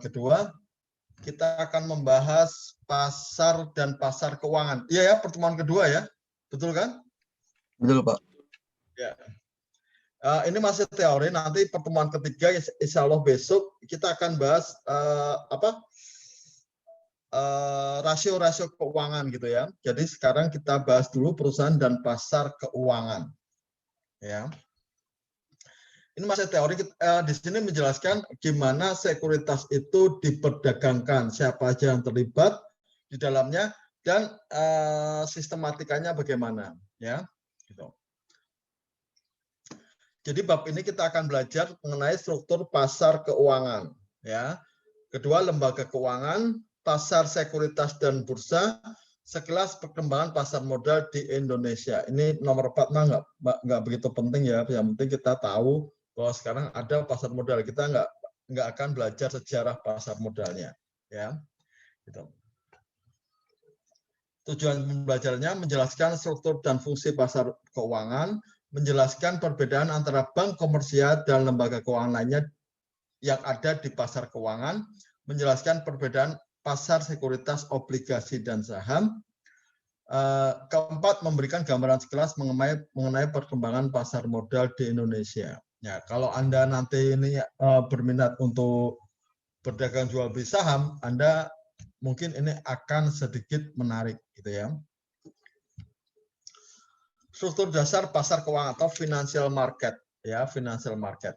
kedua, kita akan membahas pasar dan pasar keuangan. Iya ya, pertemuan kedua ya, betul kan? Betul, Pak. Ya. Ini masih teori. Nanti pertemuan ketiga, insya Allah besok kita akan bahas rasio-rasio keuangan gitu ya. Jadi sekarang kita bahas dulu perusahaan dan pasar keuangan. Ya. Ini masih teori. Di sini menjelaskan gimana sekuritas itu diperdagangkan, siapa aja yang terlibat di dalamnya, dan sistematikanya bagaimana, ya. Gitu. Jadi bab ini kita akan belajar mengenai struktur pasar keuangan, ya. Kedua, lembaga keuangan, pasar sekuritas dan bursa, sekelas perkembangan pasar modal di Indonesia. Ini nomor 4 mah nggak begitu penting ya. Yang penting kita tahu bahwa sekarang ada pasar modal, kita nggak akan belajar sejarah pasar modalnya, ya. Gitu. Tujuan pembelajarannya menjelaskan struktur dan fungsi pasar keuangan, menjelaskan perbedaan antara bank komersial dan lembaga keuangan lainnya yang ada di pasar keuangan, menjelaskan perbedaan pasar sekuritas, obligasi, dan saham. Keempat, memberikan gambaran sekilas mengenai perkembangan pasar modal di Indonesia. Ya, kalau Anda nanti ini berminat untuk berdagang jual beli saham, Anda mungkin ini akan sedikit menarik, gitu ya. Struktur dasar pasar keuangan atau financial market, ya, financial market.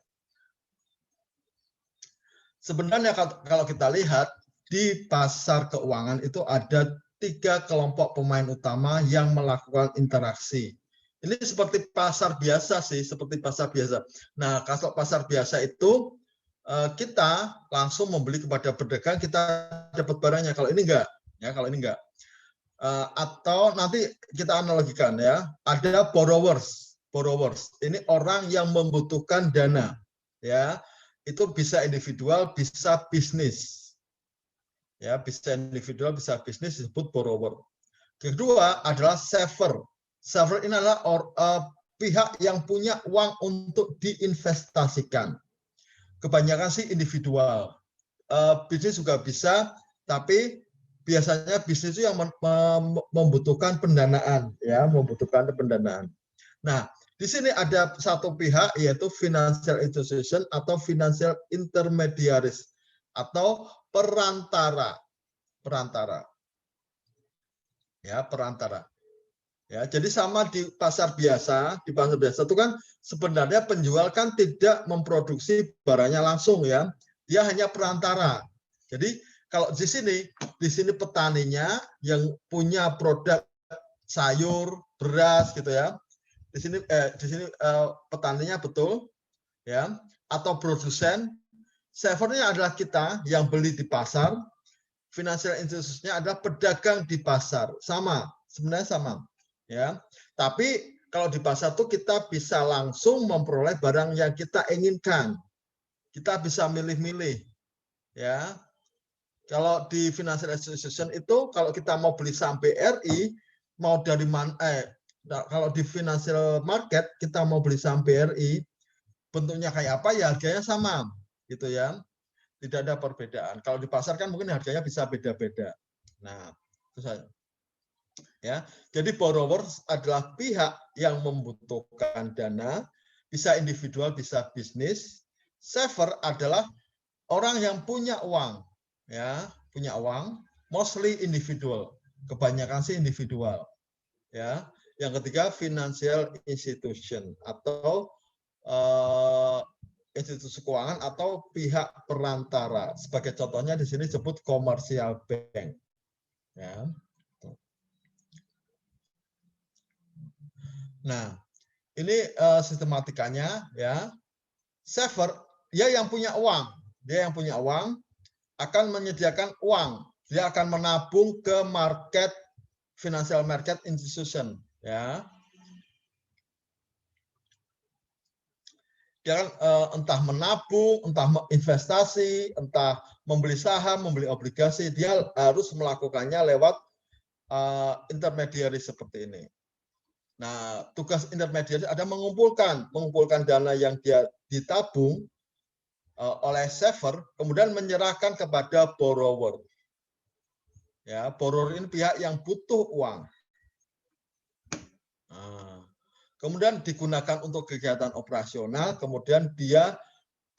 Sebenarnya kalau kita lihat di pasar keuangan itu ada 3 kelompok pemain utama yang melakukan interaksi. Ini seperti pasar biasa sih, seperti pasar biasa. Nah, kalau pasar biasa itu kita langsung membeli kepada pedagang, kita dapat barangnya. Kalau ini enggak, ya, kalau ini enggak. Atau nanti kita analogikan ya, ada borrowers. Ini orang yang membutuhkan dana, ya. Itu bisa individual, bisa bisnis. Ya, bisa individual, bisa bisnis, disebut borrower. Kedua adalah saver. Saver ini adalah pihak yang punya uang untuk diinvestasikan. Kebanyakan sih individual. Bisnis juga bisa, tapi biasanya bisnis itu yang membutuhkan pendanaan, ya, membutuhkan pendanaan. Nah, di sini ada satu pihak yaitu financial institution atau financial intermediaries atau perantara. Ya, perantara. Ya, jadi sama di pasar biasa, itu kan sebenarnya penjual kan tidak memproduksi barangnya langsung ya. Dia hanya perantara. Jadi kalau di sini petaninya yang punya produk sayur, beras gitu ya. Di sini petaninya betul ya, atau produsen. Savernya adalah kita yang beli di pasar, financial institusinya adalah pedagang di pasar. Sama, sebenarnya sama. Ya, tapi kalau di pasar itu kita bisa langsung memperoleh barang yang kita inginkan. Kita bisa milih-milih. Ya, kalau di financial institution itu kalau kita mau beli saham BRI, mau dari mana? Kalau di financial market kita mau beli saham BRI, bentuknya kayak apa ya harganya sama, gitu ya. Tidak ada perbedaan. Kalau di pasar kan mungkin harganya bisa beda-beda. Nah, itu saja. Ya, jadi borrowers adalah pihak yang membutuhkan dana, bisa individual, bisa bisnis. Saver adalah orang yang punya uang, ya, punya uang, mostly individual, kebanyakan sih individual. Ya, yang ketiga financial institution atau institusi keuangan atau pihak perantara. Sebagai contohnya di sini disebut commercial bank. Ya. Nah, ini sistematikanya ya. Saver, dia yang punya uang. Dia yang punya uang akan menyediakan uang. Dia akan menabung ke market, financial market institution. Ya. Dia kan entah menabung, entah investasi, entah membeli saham, membeli obligasi, dia harus melakukannya lewat intermediary seperti ini. Nah, tugas intermediary ada mengumpulkan dana yang dia ditabung oleh saver, kemudian menyerahkan kepada borrower. Ya, borrower ini pihak yang butuh uang. Kemudian digunakan untuk kegiatan operasional, kemudian dia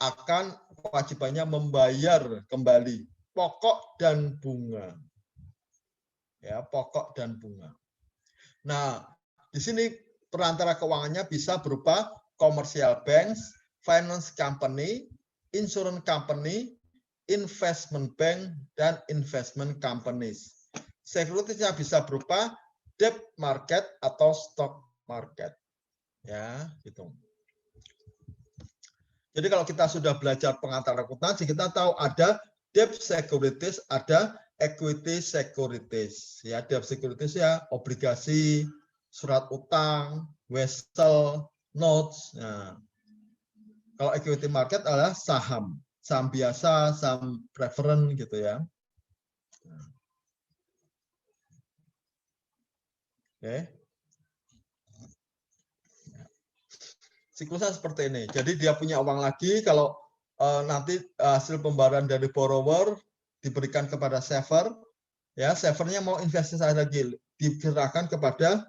akan kewajibannya membayar kembali pokok dan bunga. Ya, pokok dan bunga. Nah, di sini perantara keuangannya bisa berupa commercial banks, finance company, insurance company, investment bank, dan investment companies. Securities-nya bisa berupa debt market atau stock market. Ya, gitu. Jadi kalau kita sudah belajar pengantar akuntansi, kita tahu ada debt securities, ada equity securities. Ya, debt securities ya obligasi, surat utang, wesel, notes. Nah, kalau equity market adalah saham, saham biasa, saham preference gitu ya. Oke. Siklusnya seperti ini. Jadi dia punya uang lagi, kalau nanti hasil pembayaran dari borrower diberikan kepada saver, ya savernya mau investasi lagi, diserahkan kepada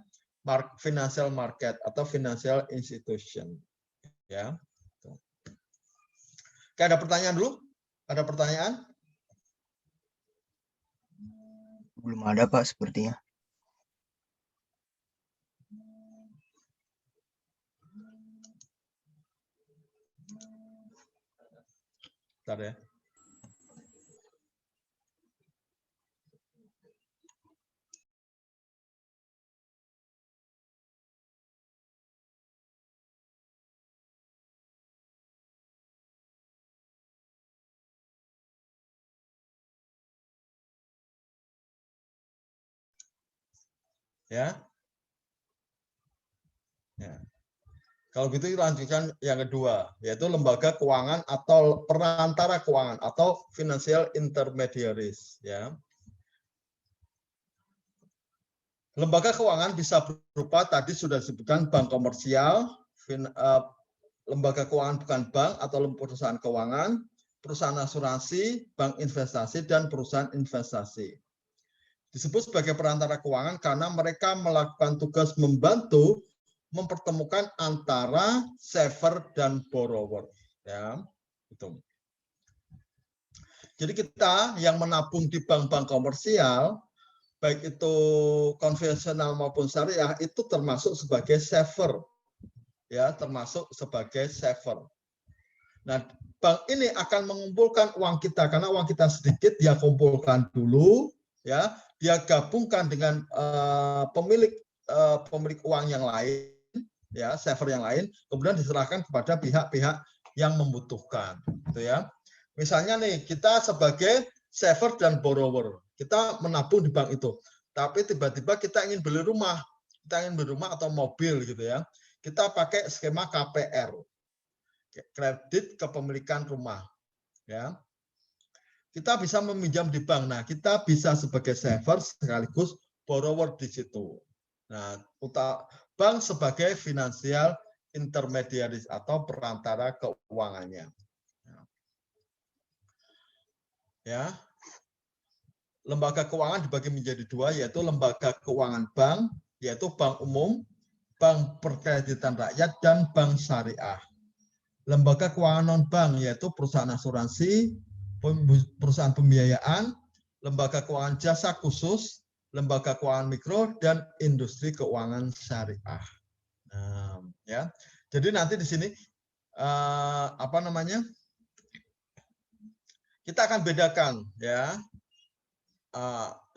financial market atau financial institution. Ya. Oke, ada pertanyaan dulu? Ada pertanyaan? Belum ada, Pak, sepertinya. Bentar ya. Ya. Ya. Kalau gitu lanjutkan yang kedua, yaitu lembaga keuangan atau perantara keuangan atau financial intermediaries. Ya. Lembaga keuangan bisa berupa tadi sudah disebutkan bank komersial, lembaga keuangan bukan bank atau perusahaan keuangan, perusahaan asuransi, bank investasi, dan perusahaan investasi. Disebut sebagai perantara keuangan karena mereka melakukan tugas membantu mempertemukan antara saver dan borrower. Ya, gitu. Jadi kita yang menabung di bank-bank komersial, baik itu konvensional maupun syariah, itu termasuk sebagai saver. Ya, termasuk sebagai saver. Nah, bank ini akan mengumpulkan uang kita karena uang kita sedikit, dia kumpulkan dulu, ya, dia gabungkan dengan pemilik uang yang lain, ya, saver yang lain, kemudian diserahkan kepada pihak-pihak yang membutuhkan, gitu ya. Misalnya nih, kita sebagai saver dan borrower, kita menabung di bank itu, tapi tiba-tiba kita ingin beli rumah, atau mobil, gitu ya. Kita pakai skema KPR, kredit kepemilikan rumah, ya. Kita bisa meminjam di bank. Nah, kita bisa sebagai saver sekaligus borrower di situ. Nah, bank sebagai financial intermediaries atau perantara keuangannya. Ya. Lembaga keuangan dibagi menjadi dua, yaitu lembaga keuangan bank, yaitu bank umum, bank perkreditan rakyat, dan bank syariah. Lembaga keuangan non-bank, yaitu perusahaan asuransi, perusahaan pembiayaan, lembaga keuangan jasa khusus, lembaga keuangan mikro, dan industri keuangan syariah. Ya, jadi nanti di sini kita akan bedakan, ya,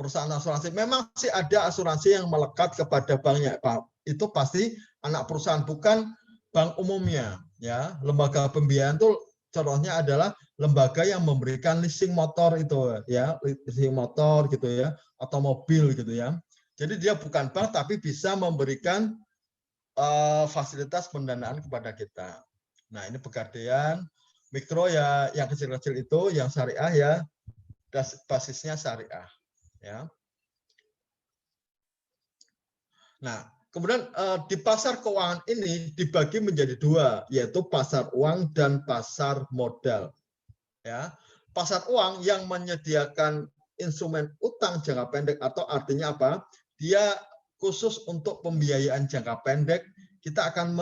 perusahaan asuransi. Memang sih ada asuransi yang melekat kepada banknya, Pak. Itu pasti anak perusahaan, bukan bank umumnya. Ya, lembaga pembiayaan itu contohnya adalah lembaga yang memberikan leasing motor itu, ya, leasing motor gitu ya, atau mobil gitu ya. Jadi dia bukan bank tapi bisa memberikan fasilitas pendanaan kepada kita. Nah, ini pegadaian, mikro ya, yang kecil-kecil itu, yang syariah ya, basisnya syariah. Ya. Nah, kemudian di pasar keuangan ini dibagi menjadi dua, yaitu pasar uang dan pasar modal. Ya, pasar uang yang menyediakan instrumen utang jangka pendek atau artinya apa? Dia khusus untuk pembiayaan jangka pendek. Kita akan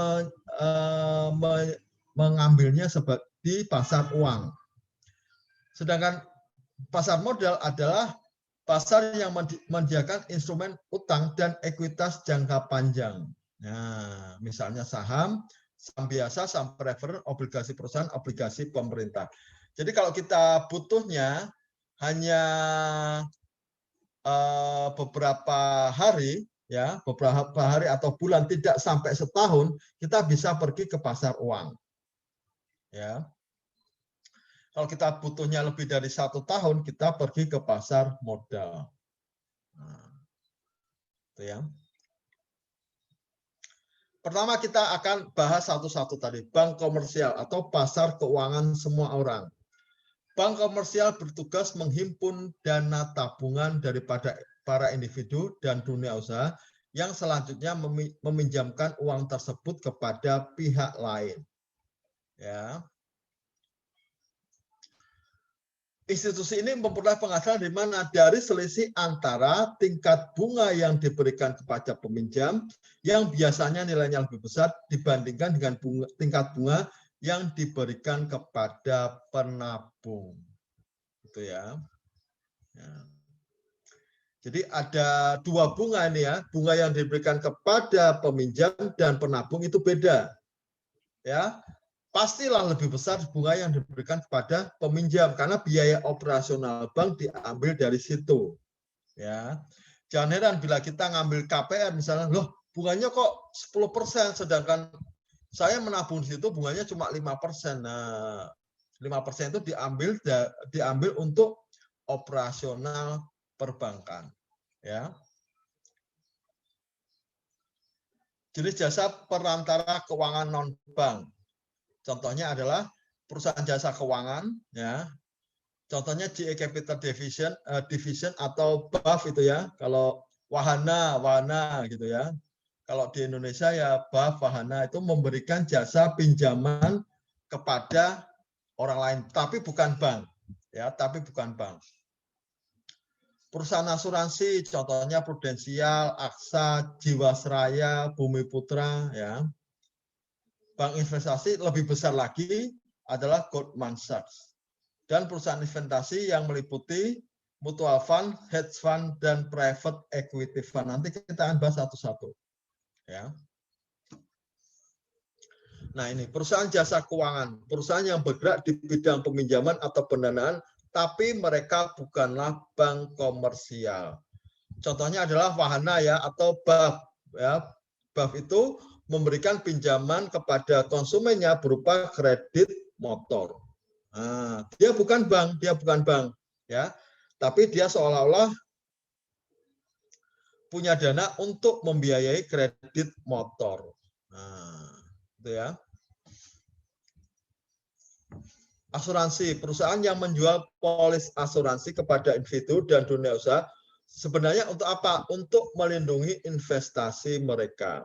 mengambilnya di pasar uang. Sedangkan pasar modal adalah pasar yang menyediakan instrumen utang dan ekuitas jangka panjang. Nah, misalnya saham, saham biasa, saham preferred, obligasi perusahaan, obligasi pemerintah. Jadi kalau kita butuhnya hanya beberapa hari, ya, beberapa hari atau bulan, tidak sampai setahun, kita bisa pergi ke pasar uang. Ya, kalau kita butuhnya lebih dari 1 tahun, kita pergi ke pasar modal. Nah, itu ya. Pertama kita akan bahas satu-satu tadi, bank komersial atau pasar keuangan semua orang. Bank komersial bertugas menghimpun dana tabungan daripada para individu dan dunia usaha yang selanjutnya meminjamkan uang tersebut kepada pihak lain. Ya. Institusi ini memperoleh penghasilan di mana dari selisih antara tingkat bunga yang diberikan kepada peminjam yang biasanya nilainya lebih besar dibandingkan dengan tingkat bunga yang diberikan kepada penabung. Gitu ya. Ya. Jadi ada dua bunga ini ya, bunga yang diberikan kepada peminjam dan penabung itu beda. Ya, pastilah lebih besar bunga yang diberikan kepada peminjam karena biaya operasional bank diambil dari situ. Ya, jangan heran bila kita ngambil KPR misalnya, loh bunganya kok 10%, sedangkan saya menabung di situ bunganya cuma 5%. Nah, 5% itu diambil untuk operasional perbankan. Ya. Jenis jasa perantara keuangan non bank. Contohnya adalah perusahaan jasa keuangan, ya. Contohnya GE Capital Division atau BAF itu ya. Kalau Wahana gitu ya. Kalau di Indonesia ya BAF Wahana itu memberikan jasa pinjaman kepada orang lain, tapi bukan bank, ya, tapi bukan bank. Perusahaan asuransi, contohnya Prudensial, AXA, Jiwasraya, Bumi Putra, ya. Bank investasi lebih besar lagi adalah Goldman Sachs. Dan perusahaan investasi yang meliputi mutual fund, hedge fund, dan private equity fund. Nanti kita akan bahas satu-satu. Ya. Nah ini perusahaan jasa keuangan, perusahaan yang bergerak di bidang peminjaman atau pendanaan, tapi mereka bukanlah bank komersial. Contohnya adalah Wahana ya atau BAF. Ya. BAF itu memberikan pinjaman kepada konsumennya berupa kredit motor. Nah, dia bukan bank, ya. Tapi dia seolah-olah punya dana untuk membiayai kredit motor. Nah, itu ya. Asuransi, perusahaan yang menjual polis asuransi kepada individu dan dunia usaha sebenarnya untuk apa? Untuk melindungi investasi mereka.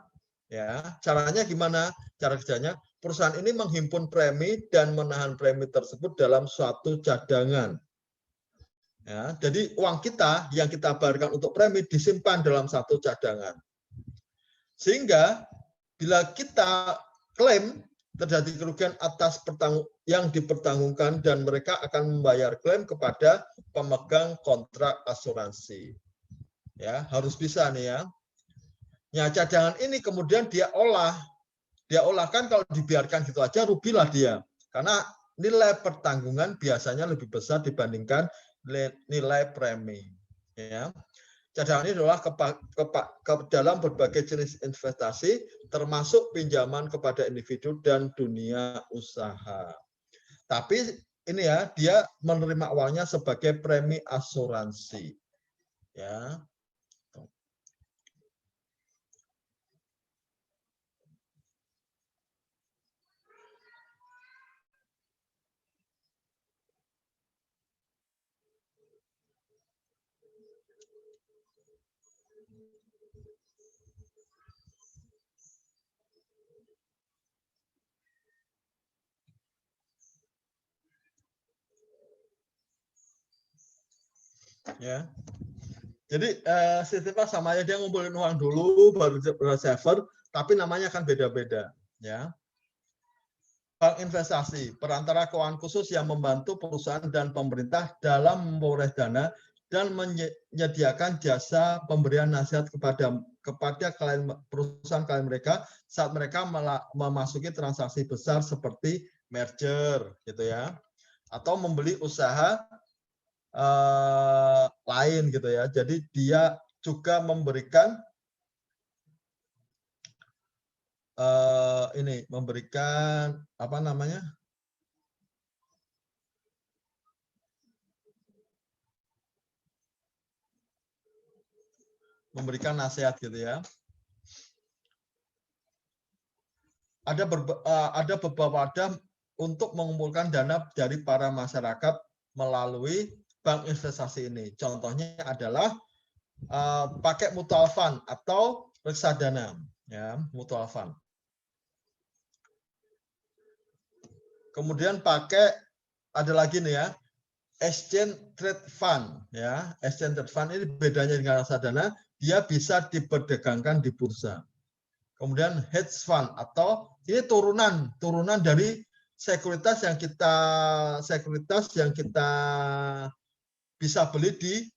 Ya, caranya gimana? Cara kerjanya, perusahaan ini menghimpun premi dan menahan premi tersebut dalam suatu cadangan. Ya, jadi uang kita yang kita bayarkan untuk premi disimpan dalam satu cadangan. Sehingga bila kita klaim terjadi kerugian atas yang dipertanggungkan dan mereka akan membayar klaim kepada pemegang kontrak asuransi. Ya, harus bisa nih ya. Ya, cadangan ini kemudian dia olahkan kalau dibiarkan gitu aja rugilah dia. Karena nilai pertanggungan biasanya lebih besar dibandingkan nilai premi. Ya. Cadangan ini adalah dalam berbagai jenis investasi, termasuk pinjaman kepada individu dan dunia usaha. Tapi ini ya, dia menerima uangnya sebagai premi asuransi. Ya. Ya. Jadi sistemnya sama aja, dia ngumpulin uang dulu baru saver, tapi namanya kan beda-beda, ya. Bank investasi, perantara keuangan khusus yang membantu perusahaan dan pemerintah dalam memperoleh dana dan menyediakan jasa pemberian nasihat kepada klien perusahaan klien mereka saat mereka memasuki transaksi besar seperti merger, gitu ya, atau membeli usaha lain, gitu ya. Jadi dia juga memberikan memberikan apa namanya? Memberikan nasihat, gitu ya. Ada beberapa wadah untuk mengumpulkan dana dari para masyarakat melalui bank investasi ini. Contohnya adalah pakai mutual fund atau reksadana, ya, mutual fund. Kemudian pakai ada lagi nih ya, exchange trade fund, ya. Exchange trade fund ini bedanya dengan reksadana, dia bisa diperdagangkan di bursa. Kemudian hedge fund atau ini turunan dari sekuritas yang kita bisa beli di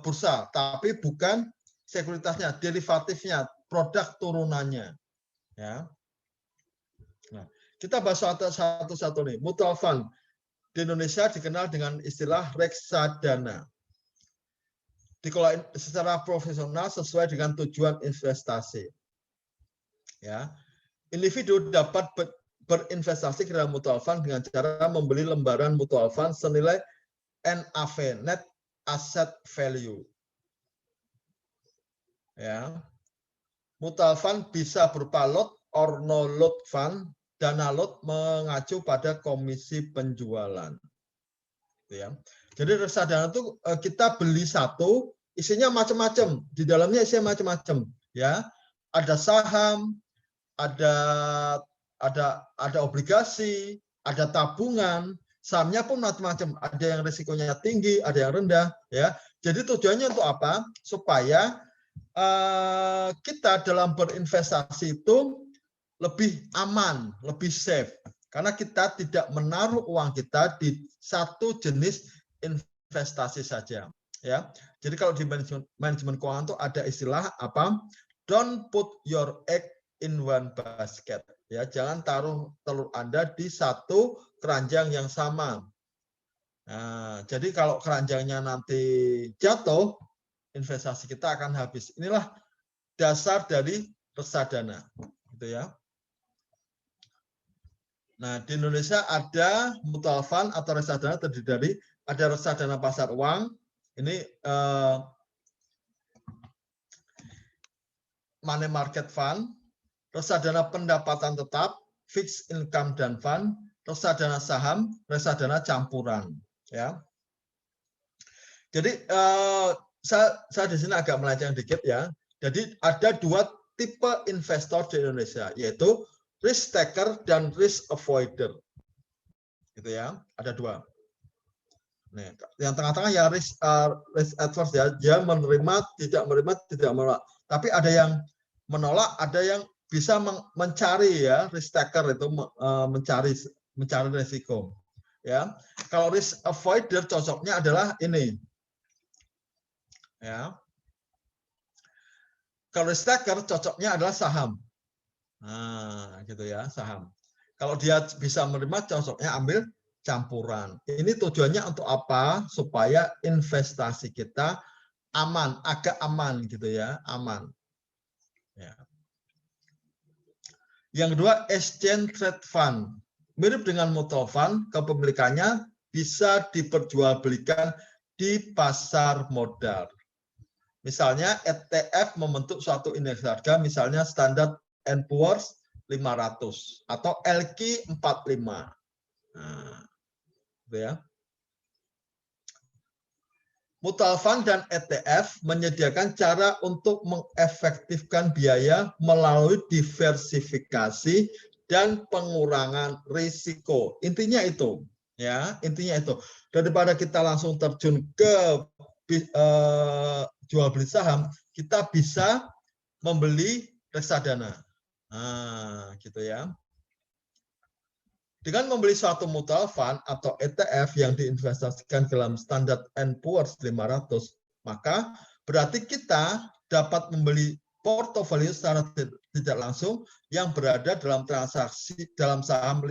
bursa, tapi bukan sekuritasnya, derivatifnya, produk turunannya, ya. Nah, kita bahas satu-satu nih. Mutual fund di Indonesia dikenal dengan istilah reksadana. Dikelola secara profesional sesuai dengan tujuan investasi. Ya, individu dapat berinvestasi ke dalam mutual fund dengan cara membeli lembaran mutual fund senilai NAV, net asset value. Ya, mutual fund bisa berupa lot or no lot fund. Dana lot mengacu pada komisi penjualan. Ya. Jadi reksadana itu kita beli satu, isinya macam-macam, di dalamnya isinya macam-macam. Ya, ada saham, ada obligasi, ada tabungan, sahamnya pun macam-macam. Ada yang risikonya tinggi, ada yang rendah. Ya, jadi tujuannya untuk apa? Supaya kita dalam berinvestasi itu lebih aman, lebih safe. Karena kita tidak menaruh uang kita di satu jenis investasi saja. Ya, jadi kalau di manajemen keuangan itu ada istilah apa? Don't put your egg in one basket. Ya, jangan taruh telur Anda di satu keranjang yang sama. Nah, jadi kalau keranjangnya nanti jatuh, investasi kita akan habis. Inilah dasar dari reksadana, gitu ya. Nah, di Indonesia ada mutual fund atau reksadana terdiri dari ada reksadana pasar uang, ini money market fund, reksadana pendapatan tetap, fixed income dan fund, reksadana saham, reksadana campuran, ya. Jadi saya di sini agak melenceng dikit ya. Jadi ada dua tipe investor di Indonesia, yaitu risk taker dan risk avoider, gitu ya. Ada dua. Nih, yang tengah-tengah ya risk adverse ya, dia menerima, tidak menolak. Tapi ada yang menolak, ada yang bisa mencari ya, risk taker itu mencari risiko. Ya, kalau risk avoider cocoknya adalah ini. Ya, kalau risk taker cocoknya adalah saham. Nah, gitu ya, saham. Kalau dia bisa menerima, cocoknya ambil campuran. Ini tujuannya untuk apa? Supaya investasi kita aman, agak aman gitu ya, aman. Ya. Yang kedua, exchange trade fund. Mirip dengan mutual fund, kepemilikannya bisa diperjualbelikan di pasar modal. Misalnya ETF membentuk suatu indeks harga, misalnya Standard & Poor's 500 atau LQ 45. Nah, gitu ya. Mutual fund dan ETF menyediakan cara untuk mengefektifkan biaya melalui diversifikasi dan pengurangan risiko. Intinya itu, Ya, intinya itu. Daripada kita langsung terjun ke jual beli saham, kita bisa membeli reksadana. Nah, gitu ya. Dengan membeli suatu mutual fund atau ETF yang diinvestasikan dalam Standard & Poor's 500, maka berarti kita dapat membeli portofolio secara tidak langsung yang berada dalam transaksi dalam saham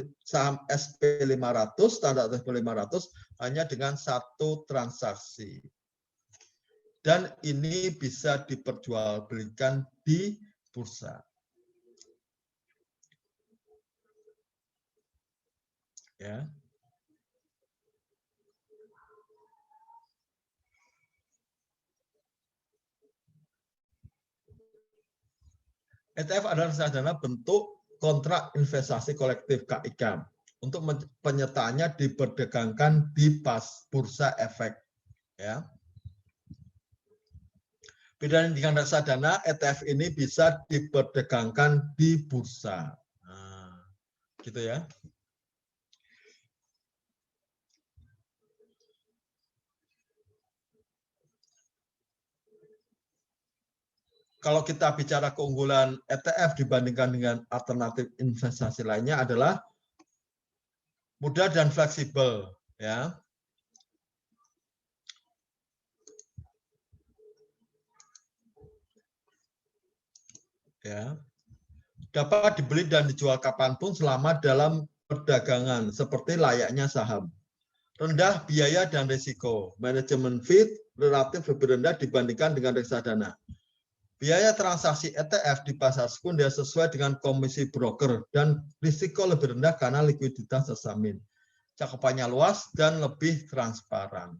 SP500, Standard SP500 hanya dengan satu transaksi. Dan ini bisa diperjualbelikan di bursa. Ya. ETF adalah reksadana bentuk kontrak investasi kolektif KIK. Untuk penyertaannya diperdagangkan di bursa efek. Ya. Beda dengan reksadana, ETF ini bisa diperdagangkan di bursa. Nah, gitu ya. Kalau kita bicara keunggulan ETF dibandingkan dengan alternatif investasi lainnya adalah mudah dan fleksibel, ya. Ya. Dapat dibeli dan dijual kapanpun selama dalam perdagangan seperti layaknya saham. Rendah biaya dan risiko. Manajemen fee relatif lebih rendah dibandingkan dengan reksadana. Biaya transaksi ETF di pasar sekunder sesuai dengan komisi broker dan risiko lebih rendah karena likuiditas terjamin. Cakupannya luas dan lebih transparan.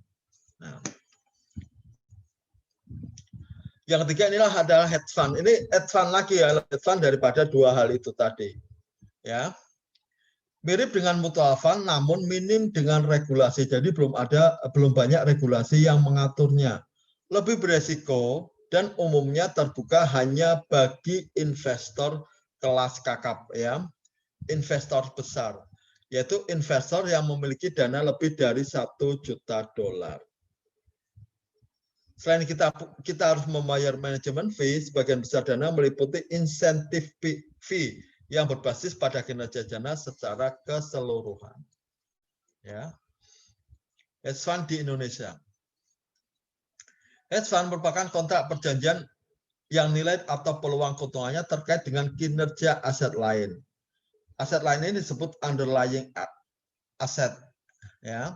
Nah, yang ketiga inilah adalah hedge fund. Ini hedge fund lagi ya, hedge fund daripada dua hal itu tadi. Ya, mirip dengan mutual fund, namun minim dengan regulasi. Jadi belum banyak regulasi yang mengaturnya. Lebih beresiko dan umumnya terbuka hanya bagi investor kelas kakap, ya, investor besar, yaitu investor yang memiliki dana lebih dari $1 juta. Selain kita harus membayar manajemen fee, sebagian besar dana meliputi insentif fee yang berbasis pada kinerja dana secara keseluruhan. Ya, hedge fund di Indonesia. Hedge fund merupakan kontrak perjanjian yang nilai atau peluang keuntungannya terkait dengan kinerja aset lain. Aset lain ini disebut underlying asset. Ya.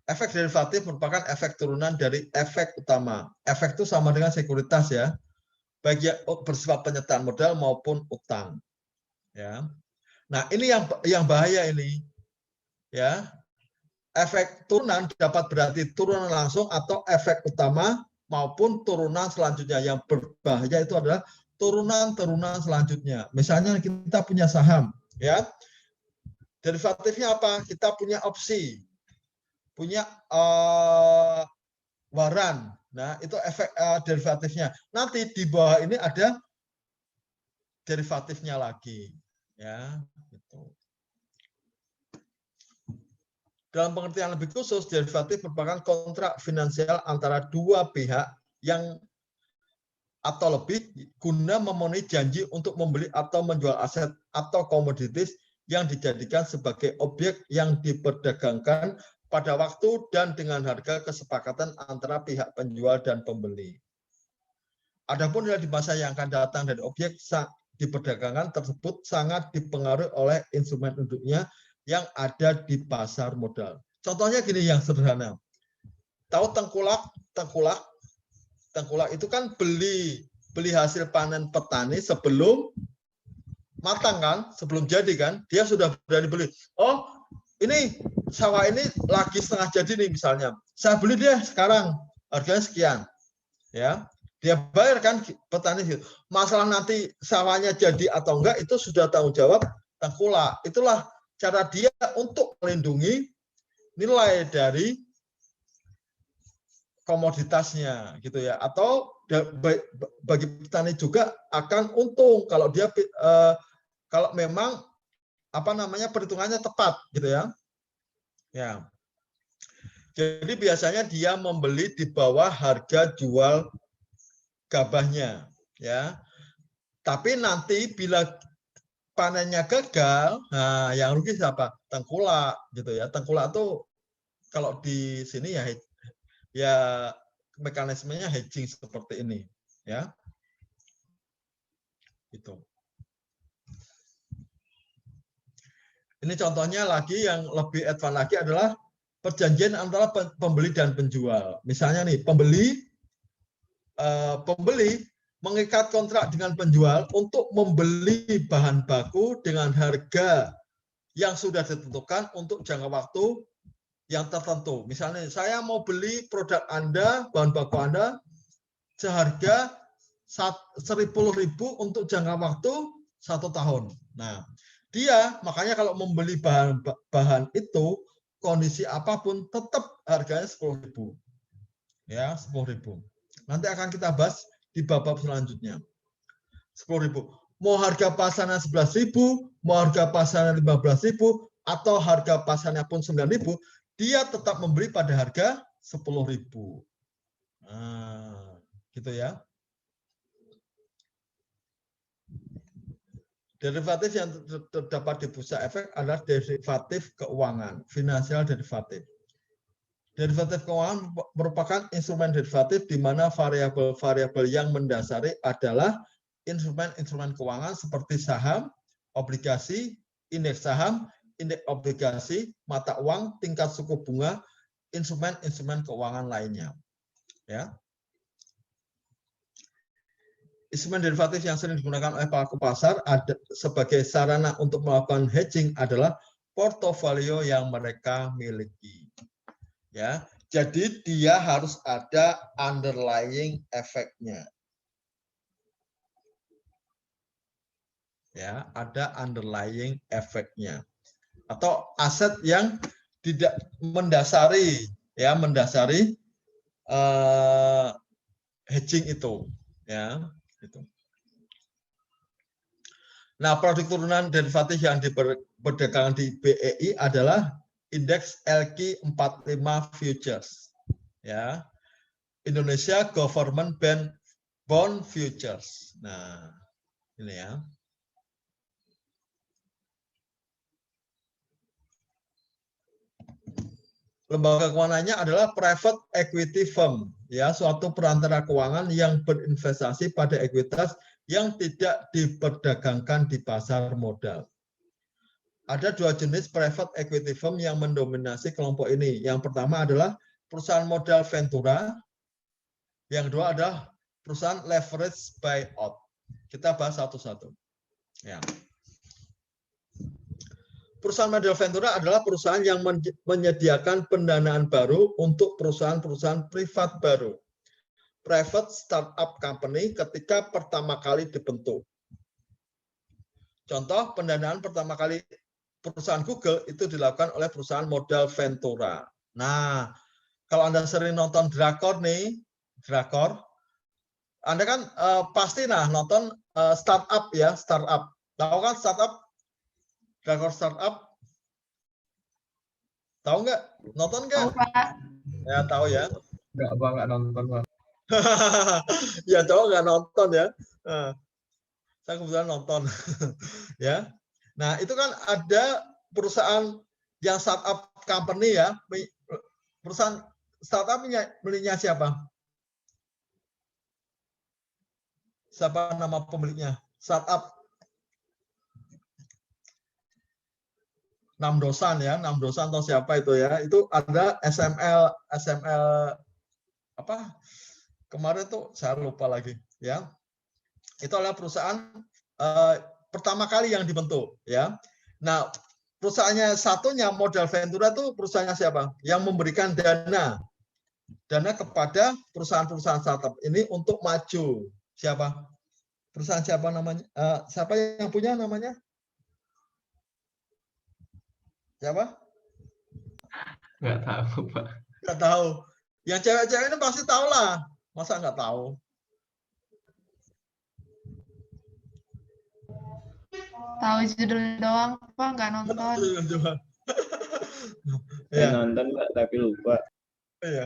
Efek derivatif merupakan efek turunan dari efek utama. Efek itu sama dengan sekuritas ya, baik yang bersifat penyertaan modal maupun utang. Ya. Nah ini yang bahaya ini. Ya. Efek turunan dapat berarti turunan langsung atau efek utama maupun turunan selanjutnya. Yang berbahaya itu adalah turunan-turunan selanjutnya. Misalnya kita punya saham, ya, derivatifnya apa? Kita punya opsi, punya waran. Nah itu efek derivatifnya. Nanti di bawah ini ada derivatifnya lagi, ya. Gitu. Dalam pengertian lebih khusus, derivatif merupakan kontrak finansial antara dua pihak yang atau lebih guna memenuhi janji untuk membeli atau menjual aset atau komoditis yang dijadikan sebagai objek yang diperdagangkan pada waktu dan dengan harga kesepakatan antara pihak penjual dan pembeli. Adapun di masa yang akan datang dari objek diperdagangkan tersebut sangat dipengaruhi oleh instrumen induknya yang ada di pasar modal. Contohnya gini yang sederhana. Tahu tengkulak itu kan beli hasil panen petani sebelum matang kan, sebelum jadi kan, dia sudah berani beli. Oh, ini sawah ini lagi setengah jadi nih misalnya. Saya beli dia sekarang, harganya sekian. Ya. Dia bayar kan petani. Masalah nanti sawahnya jadi atau enggak itu sudah tanggung jawab tengkulak. Itulah cara dia untuk melindungi nilai dari komoditasnya gitu ya, atau bagi petani juga akan untung kalau dia kalau memang perhitungannya tepat gitu ya. Ya. Jadi biasanya dia membeli di bawah harga jual gabahnya, ya. Tapi nanti bila panennya gagal, nah yang rugi siapa? Tengkulak, gitu ya. Tengkulak tuh kalau di sini ya mekanismenya hedging seperti ini, ya. Itu. Ini contohnya lagi yang lebih advance lagi adalah perjanjian antara pembeli dan penjual. Misalnya nih, pembeli mengikat kontrak dengan penjual untuk membeli bahan baku dengan harga yang sudah ditentukan untuk jangka waktu yang tertentu. Misalnya saya mau beli produk Anda, bahan baku Anda seharga 10.000 untuk jangka waktu 1 tahun. Nah, dia makanya kalau membeli bahan itu kondisi apapun tetap harganya 10.000. Ya, 10.000. Nanti akan kita bahas di bab selanjutnya. 10.000. Mau harga pasarnya 11.000, mau harga pasarnya 15.000 atau harga pasarnya pun 9.000, dia tetap membeli pada harga 10.000. Nah, gitu ya. Derivatif yang terdapat di bursa efek adalah derivatif keuangan, financial derivatif. Derivatif keuangan merupakan instrumen derivatif di mana variabel-variabel yang mendasari adalah instrumen-instrumen keuangan seperti saham, obligasi, indeks saham, indeks obligasi, mata uang, tingkat suku bunga, instrumen-instrumen keuangan lainnya. Ya. Instrumen derivatif yang sering digunakan oleh pelaku pasar sebagai sarana untuk melakukan hedging adalah portofolio yang mereka miliki. Ya, jadi dia harus ada underlying efeknya. Ya, ada underlying efeknya. Atau aset yang tidak mendasari, ya, mendasari hedging itu, ya. Gitu. Nah, produk turunan derivatif yang diperdagangkan di BEI adalah indeks LQ45 futures. Ya. Indonesia Government Bond Futures. Nah, ini ya. Lembaga keuangannya adalah private equity firm, ya, suatu perantara keuangan yang berinvestasi pada ekuitas yang tidak diperdagangkan di pasar modal. Ada 2 jenis private equity firm yang mendominasi kelompok ini. Yang pertama adalah perusahaan modal Ventura, yang kedua adalah perusahaan leverage buyout. Kita bahas satu-satu. Ya. Perusahaan modal Ventura adalah perusahaan yang menyediakan pendanaan baru untuk perusahaan-perusahaan privat baru. Private startup company ketika pertama kali dibentuk. Contoh pendanaan pertama kali perusahaan Google itu dilakukan oleh perusahaan modal Ventura. Nah, kalau Anda sering nonton drakor nih, drakor, Anda kan pasti nonton startup ya, startup. Tahu kan startup? Drakor startup? Tahu nggak? Nonton nggak? Tahu, Pak. Ya, tahu ya. Enggak, Pak, enggak nonton, Pak. Ya, coba nggak nonton ya. Saya kebetulan nonton. Ya. Nah, itu kan ada perusahaan yang startup company ya. Perusahaan startup miliknya siapa? Siapa nama pemiliknya? Startup Namdosan ya, Namdosan atau siapa itu ya? Itu ada SML apa? Kemarin tuh saya lupa lagi ya. Itu adalah perusahaan pertama kali yang dibentuk ya. Nah, perusahaannya satunya modal Ventura itu perusahaannya siapa? Yang memberikan dana kepada perusahaan-perusahaan startup ini untuk maju. Siapa? Perusahaan siapa namanya? Siapa yang punya namanya? Siapa? Enggak tahu, Pak. Nggak tahu. Yang cewek-cewek ini pasti tahu lah. Masa nggak tahu? Tahu judul doang, Pak, nggak nonton. Saya Ya, nonton Pak, tapi lupa. ya.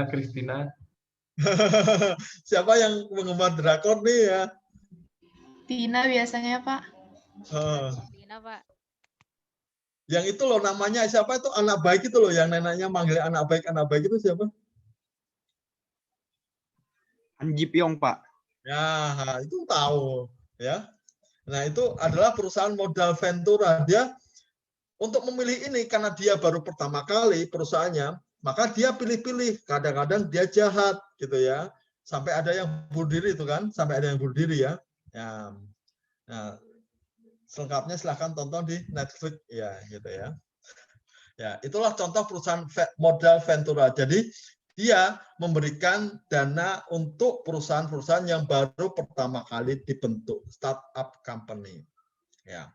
Kristina. Siapa yang penggemar drakor nih ya? Tina biasanya, Pak. Eh, Tina, Pak. yang itu loh namanya siapa itu anak baik itu loh yang neneknya manggil anak baik itu siapa? Han Ji Pyong, Pak. Ya, itu tahu ya. Nah, itu adalah perusahaan modal Ventura. Dia untuk memilih ini karena dia baru pertama kali perusahaannya, maka dia pilih-pilih. Kadang-kadang dia jahat gitu ya. Sampai ada yang bunuh diri itu kan, sampai ada yang bunuh diri ya. Ya. Nah, selengkapnya silahkan tonton di Netflix ya gitu ya. Ya, itulah contoh perusahaan modal Ventura. Jadi dia memberikan dana untuk perusahaan-perusahaan yang baru pertama kali dibentuk, startup company. Ya.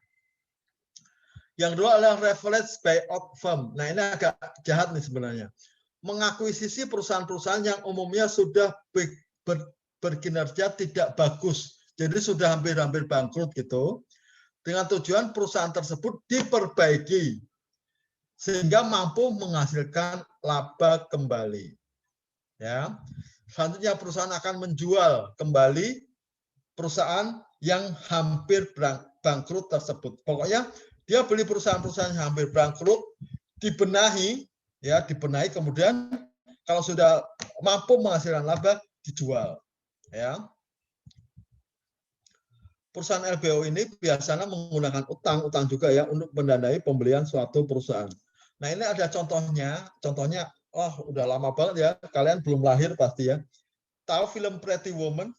Yang kedua adalah leverage buyout firm. Nah, ini agak jahat nih sebenarnya. Mengakuisisi perusahaan-perusahaan yang umumnya sudah berkinerja tidak bagus. Jadi sudah hampir-hampir bangkrut gitu. Dengan tujuan perusahaan tersebut diperbaiki sehingga mampu menghasilkan laba kembali. Ya. Selanjutnya perusahaan akan menjual kembali perusahaan yang hampir bangkrut tersebut. Pokoknya dia beli perusahaan-perusahaan yang hampir bangkrut, dibenahi, kemudian kalau sudah mampu menghasilkan laba, dijual. Ya. Perusahaan LBO ini biasanya menggunakan utang juga ya untuk mendanai pembelian suatu perusahaan. Nah, ini ada contohnya, udah lama banget ya, kalian belum lahir pasti ya. Tahu film Pretty Woman?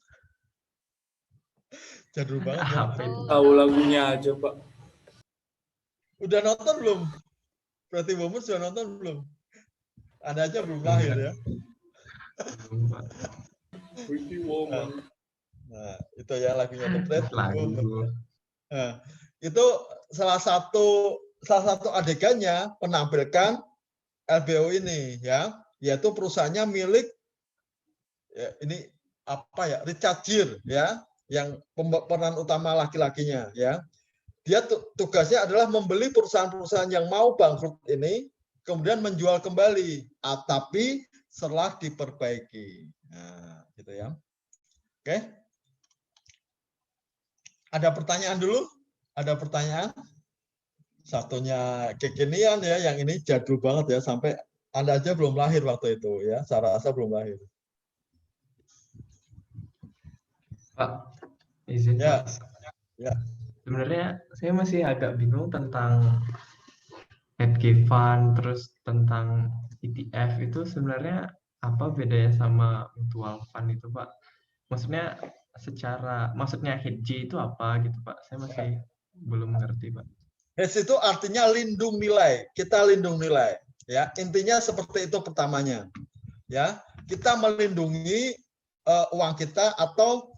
Jadul banget ya. Apa itu? Tahu lagunya aja Pak. Udah nonton belum? Pretty Woman sudah nonton belum? Anda aja belum lahir ya. Pretty Woman. Nah, itu ya lagunya The Pretty Woman. Lagu. Nah, itu salah satu adegannya menampilkan LBO ini ya, yaitu perusahaannya milik ya, ini apa ya, Richard Gere ya, yang pemeran utama laki-lakinya ya. Dia tugasnya adalah membeli perusahaan-perusahaan yang mau bangkrut ini, kemudian menjual kembali, tapi setelah diperbaiki. Nah, gitu ya. Oke. Ada pertanyaan dulu? Ada pertanyaan? Satunya kekinian ya, yang ini jadul banget ya, sampai Anda aja belum lahir waktu itu ya, saya rasa belum lahir. Pak, izin Ya. Pak. Ya. Sebenarnya saya masih agak bingung tentang hedge fund, terus tentang ETF itu sebenarnya apa bedanya sama mutual fund itu Pak? Maksudnya maksudnya hedge itu apa gitu Pak? Saya masih belum mengerti Pak. Hedge itu artinya lindung nilai, kita lindung nilai. Ya, intinya seperti itu pertamanya. Ya, kita melindungi uang kita atau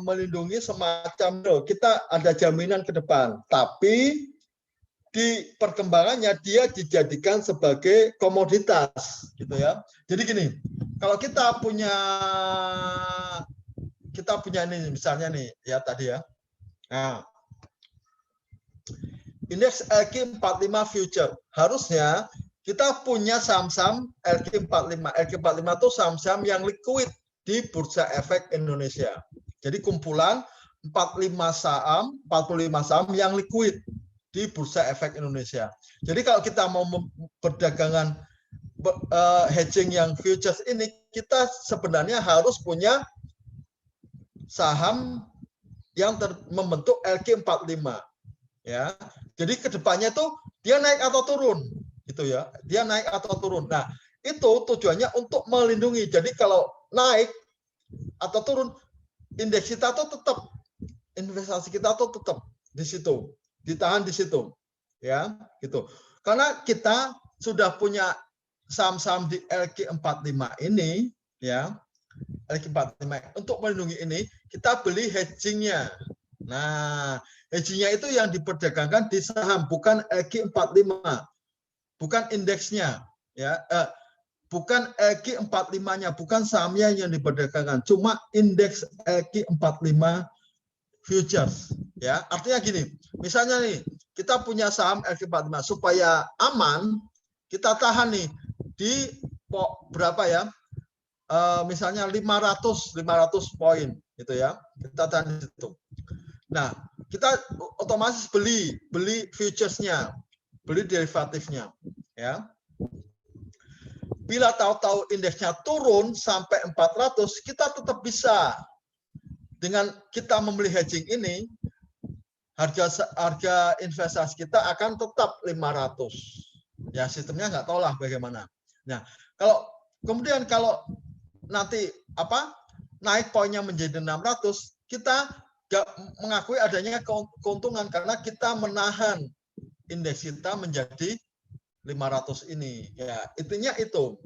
melindungi semacam kita ada jaminan ke depan, tapi di perkembangannya dia dijadikan sebagai komoditas, gitu ya. Jadi gini, kalau kita punya ini misalnya nih, ya tadi ya. Nah, indeks LQ45 future harusnya kita punya saham-saham LQ45. LQ45 itu saham-saham yang liquid di Bursa Efek Indonesia. Jadi kumpulan 45 saham yang liquid di Bursa Efek Indonesia. Jadi kalau kita mau perdagangan hedging yang futures ini, kita sebenarnya harus punya saham yang membentuk LQ45. Ya. Jadi kedepannya tuh dia naik atau turun, gitu ya. Dia naik atau turun. Nah, itu tujuannya untuk melindungi. Jadi kalau naik atau turun, indeks kita tuh tetap, investasi kita tuh tetap di situ, ditahan di situ, ya, gitu. Karena kita sudah punya saham-saham di LQ45 ini, ya, LQ45 untuk melindungi ini, kita beli hedgingnya. Nah, hedgingnya itu yang diperdagangkan di saham, bukan LQ45, bukan indeksnya, ya. Bukan LQ45-nya, bukan sahamnya yang diperdagangkan, cuma indeks LQ45 futures. Ya, artinya gini, misalnya nih kita punya saham LQ45 supaya aman, kita tahan nih di berapa ya? Misalnya 500 poin gitu ya. Kita tahan di situ. Nah, kita otomatis beli futuresnya, beli derivatifnya, ya. Bila tahu-tahu indeksnya turun sampai 400, kita tetap bisa dengan kita membeli hedging ini, harga investasi kita akan tetap 500. Ya, sistemnya nggak tahu lah bagaimana. Nah, kemudian kalau nanti naik poinnya menjadi 600, kita nggak mengakui adanya keuntungan karena kita menahan indeks kita menjadi 500 ini. Ya, intinya itu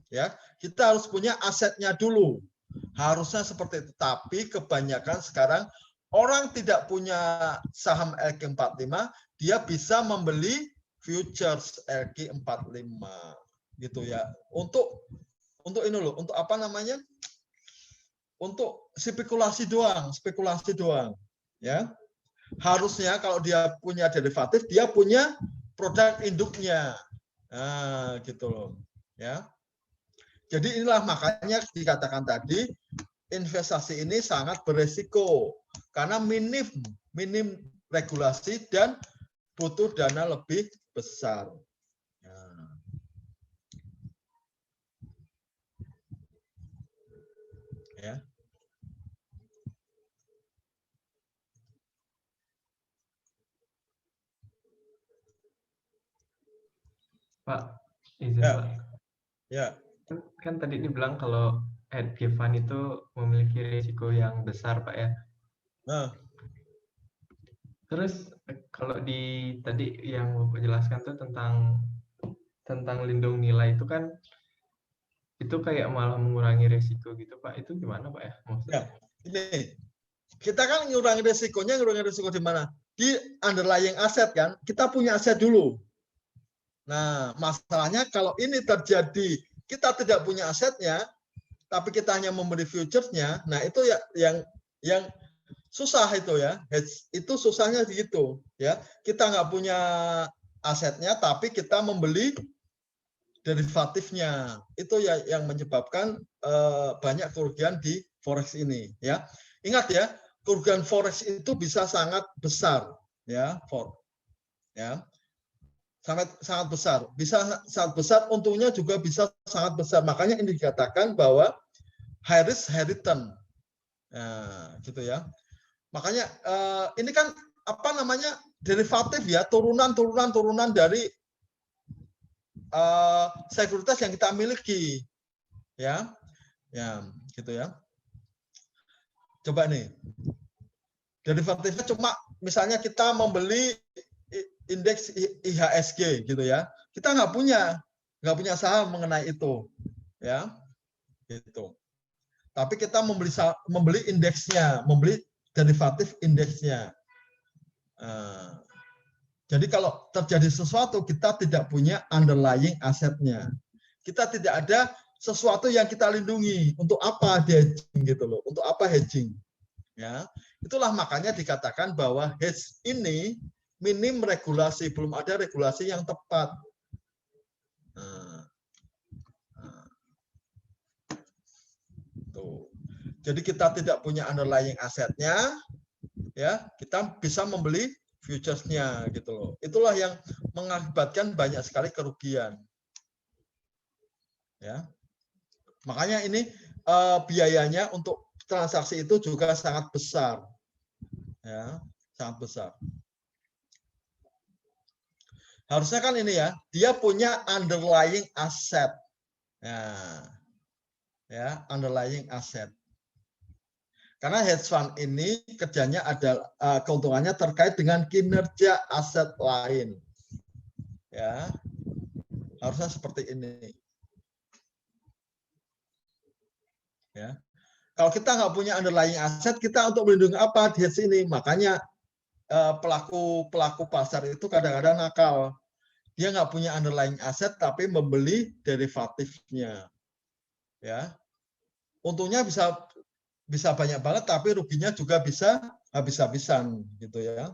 ya. Kita harus punya asetnya dulu. Harusnya seperti itu. Tapi kebanyakan sekarang orang tidak punya saham LQ45, dia bisa membeli futures LQ45 gitu ya. Untuk ini loh, untuk apa namanya? Untuk spekulasi doang, ya. Harusnya kalau dia punya derivatif, dia punya produk induknya. Nah, gitu loh, ya. Jadi inilah makanya dikatakan tadi investasi ini sangat beresiko karena minim regulasi dan butuh dana lebih besar. Ya. Pak, izin Ya. Pak. Ya. Kan tadi dibilang kalau hedge fund itu memiliki risiko yang besar, Pak ya. Nah, Terus kalau tadi yang Bapak jelaskan tuh tentang lindung nilai itu kan itu kayak malah mengurangi risiko gitu, Pak. Itu gimana, Pak ya maksudnya? ini kita kan ngurangi risiko di mana? Di underlying aset kan. Kita punya aset dulu. Nah, masalahnya kalau ini terjadi kita tidak punya asetnya, tapi kita hanya membeli futuresnya, nah itu ya yang susah itu ya. Itu susahnya gitu ya. Kita nggak punya asetnya, tapi kita membeli derivatifnya. Itu ya yang menyebabkan banyak kerugian di forex ini ya. Ingat ya, kerugian forex itu bisa sangat besar ya, ya. Sangat besar, bisa sangat besar, untungnya juga bisa sangat besar. Makanya ini dikatakan bahwa high risk high return. Nah, gitu ya. Makanya ini kan apa namanya derivatif ya, turunan dari sekuritas yang kita miliki, ya, gitu ya. Coba nih, derivatifnya cuma misalnya kita membeli indeks IHSG gitu ya, kita nggak punya saham mengenai itu, ya, gitu. Tapi kita membeli indeksnya, membeli derivatif indeksnya. Jadi kalau terjadi sesuatu, kita tidak punya underlying asetnya. Kita tidak ada sesuatu yang kita lindungi. Untuk apa hedging gitu loh? Untuk apa hedging? Ya, itulah makanya dikatakan bahwa hedge ini minim regulasi, belum ada regulasi yang tepat. Tuh. Jadi kita tidak punya underlying asetnya, ya, kita bisa membeli futuresnya gitu loh. Itulah yang mengakibatkan banyak sekali kerugian. Ya. Makanya ini biayanya untuk transaksi itu juga sangat besar. Ya, sangat besar. Harusnya kan ini ya, dia punya underlying asset. Ya, underlying asset. Karena hedge fund ini kerjanya adalah keuntungannya terkait dengan kinerja aset lain. Ya. Harusnya seperti ini. Ya. Kalau kita nggak punya underlying aset, kita untuk melindungi apa di hedge ini? Makanya pelaku pasar itu kadang-kadang nakal. Dia nggak punya underlying aset tapi membeli derivatifnya. Ya. Untungnya bisa banyak banget tapi ruginya juga bisa habis-habisan gitu ya.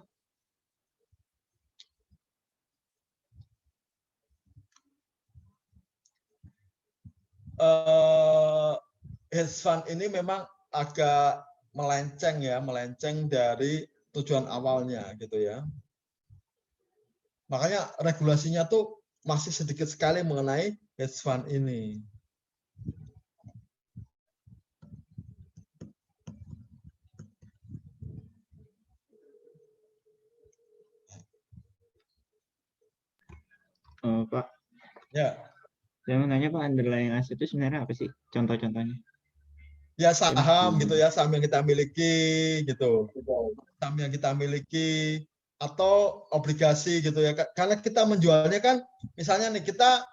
hedge fund ini memang agak melenceng dari tujuan awalnya gitu ya. Makanya regulasinya tuh masih sedikit sekali mengenai hedge fund ini. Pak, Ya, saya mau nanya Pak, underlying asset itu sebenarnya apa sih? Contoh-contohnya. ya saham gitu ya, saham yang kita miliki gitu. Saham yang kita miliki atau obligasi gitu ya. Karena kita menjualnya kan misalnya nih kita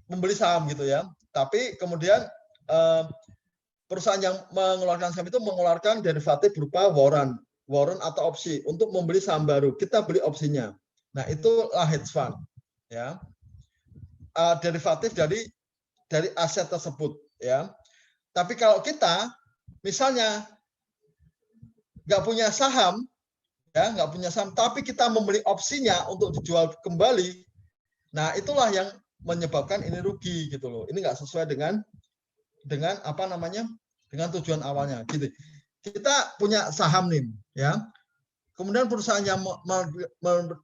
membeli saham gitu ya. Tapi kemudian perusahaan yang mengeluarkan saham itu mengeluarkan derivatif berupa warrant atau opsi untuk membeli saham baru. Kita beli opsinya. Nah, itulah hedge fund ya. Derivatif dari aset tersebut ya. Tapi kalau kita misalnya nggak punya saham ya, nggak punya saham tapi kita membeli opsinya untuk dijual kembali, nah itulah yang menyebabkan ini rugi gitu loh. Ini nggak sesuai dengan apa namanya, dengan tujuan awalnya gitu. Kita punya saham nih ya, kemudian perusahaan yang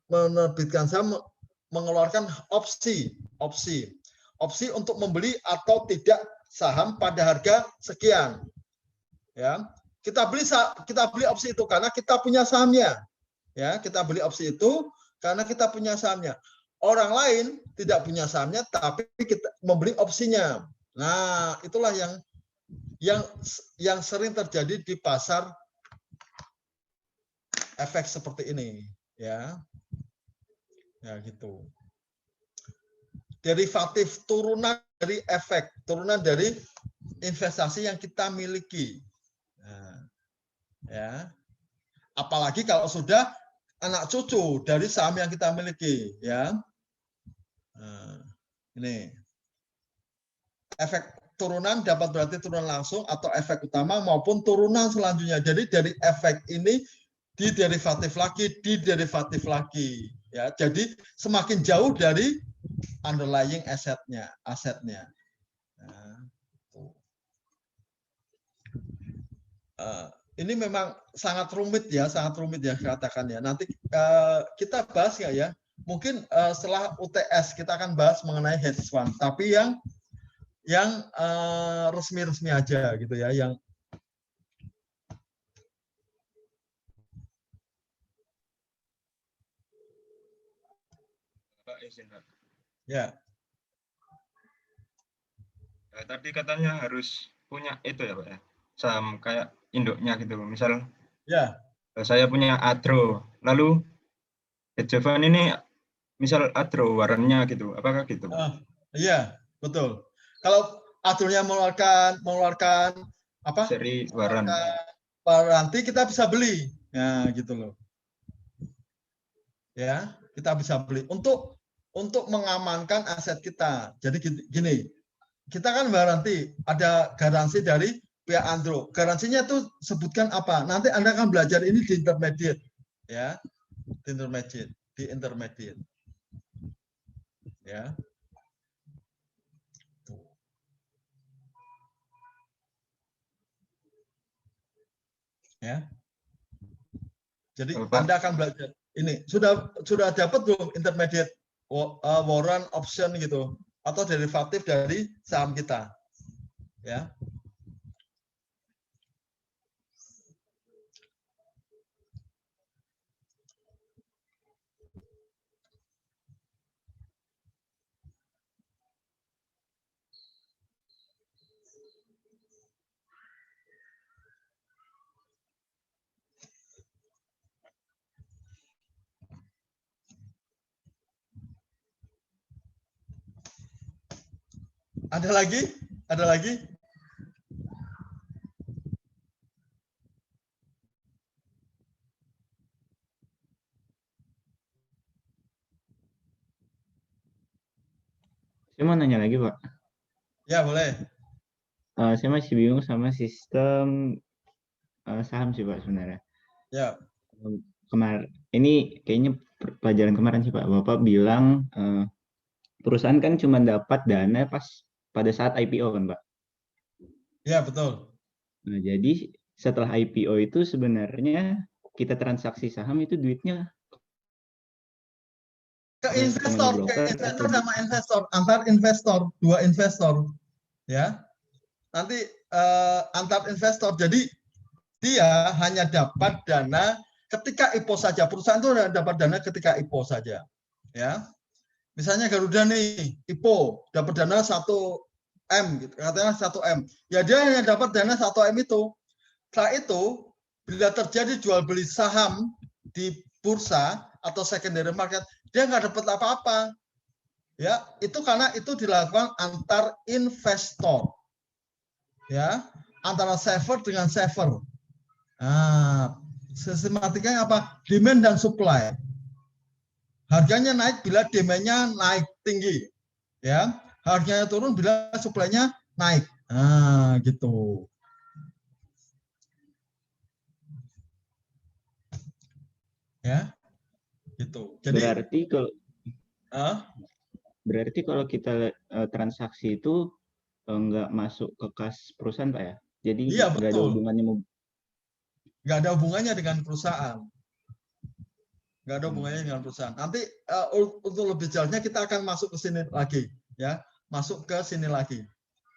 menerbitkan saham mengeluarkan opsi untuk membeli atau tidak saham pada harga sekian ya. Kita beli opsi itu karena kita punya sahamnya ya. Kita beli opsi itu karena kita punya sahamnya. Orang lain tidak punya sahamnya tapi kita membeli opsinya. Nah, itulah yang sering terjadi di pasar efek seperti ini ya. Ya gitu. Derivatif turunan dari efek, turunan dari investasi yang kita miliki. Nah, ya. Apalagi kalau sudah anak cucu dari saham yang kita miliki, ya. Nah, ini efek turunan dapat berarti turunan langsung atau efek utama maupun turunan selanjutnya. Jadi dari efek ini di derivatif lagi, ya. Jadi semakin jauh dari underlying asetnya. Nah, ini memang sangat rumit ya katakan ya. Nanti kita bahas ya. Mungkin setelah UTS kita akan bahas mengenai hedge fund, tapi yang resmi-resmi aja gitu ya, yang ya. Tadi katanya harus punya itu ya Pak ya, saham kayak induknya gitu. Misal Ya. Saya punya Adro, lalu hedge fund ini misal Adro warnanya gitu, apakah gitu Pak? Iya, betul. Kalau Adronya mengeluarkan apa? Seri waran. Nanti kita bisa beli. Ya, gitu loh. Ya, kita bisa beli untuk mengamankan aset kita. Jadi gini, kita kan ada garansi dari pihak Andro. Garansinya tuh sebutkan apa? Nanti Anda akan belajar ini di intermediate, ya, di intermediate, ya. Ya. Jadi Anda akan belajar ini. Sudah dapat belum intermediate warrant option gitu atau derivatif dari saham kita? Ya. Ada lagi? Ada lagi? Saya mau nanya lagi, Pak. Ya, boleh. Saya masih bingung sama sistem saham sih, Pak, sebenarnya. Ya. Ini kayaknya pelajaran kemarin sih, Pak. Bapak bilang perusahaan kan cuma dapat dana pas pada saat IPO kan, Pak. Ya, betul. Nah, jadi setelah IPO itu sebenarnya kita transaksi saham itu duitnya Ke teman-teman investor, broker sama investor, antar investor, dua investor, ya. Nanti antar investor. Jadi dia hanya dapat dana ketika IPO saja. Perusahaan itu hanya dapat dana ketika IPO saja, ya. Misalnya Garuda nih, IPO dapat dana 1M, gitu. Katanya 1M. Ya dia hanya dapat dana 1M itu. Setelah itu, bila terjadi jual beli saham di bursa atau secondary market, dia nggak dapat apa-apa. Ya, itu karena itu dilakukan antar investor. Ya, antara saver dengan saver. Nah, sistematikanya apa? Demand dan supply. Harganya naik bila demand-nya naik tinggi. Ya, harganya turun bila supply-nya naik. Nah, gitu. Ya. Gitu. Jadi berarti kalau kita transaksi itu nggak masuk ke kas perusahaan, Pak ya? Jadi iya, nggak ada hubungannya. Nggak ada hubungannya dengan perusahaan. Nggak ada hubungannya dengan perusahaan. Nanti untuk lebih jelasnya kita akan masuk ke sini lagi, ya, masuk ke sini lagi,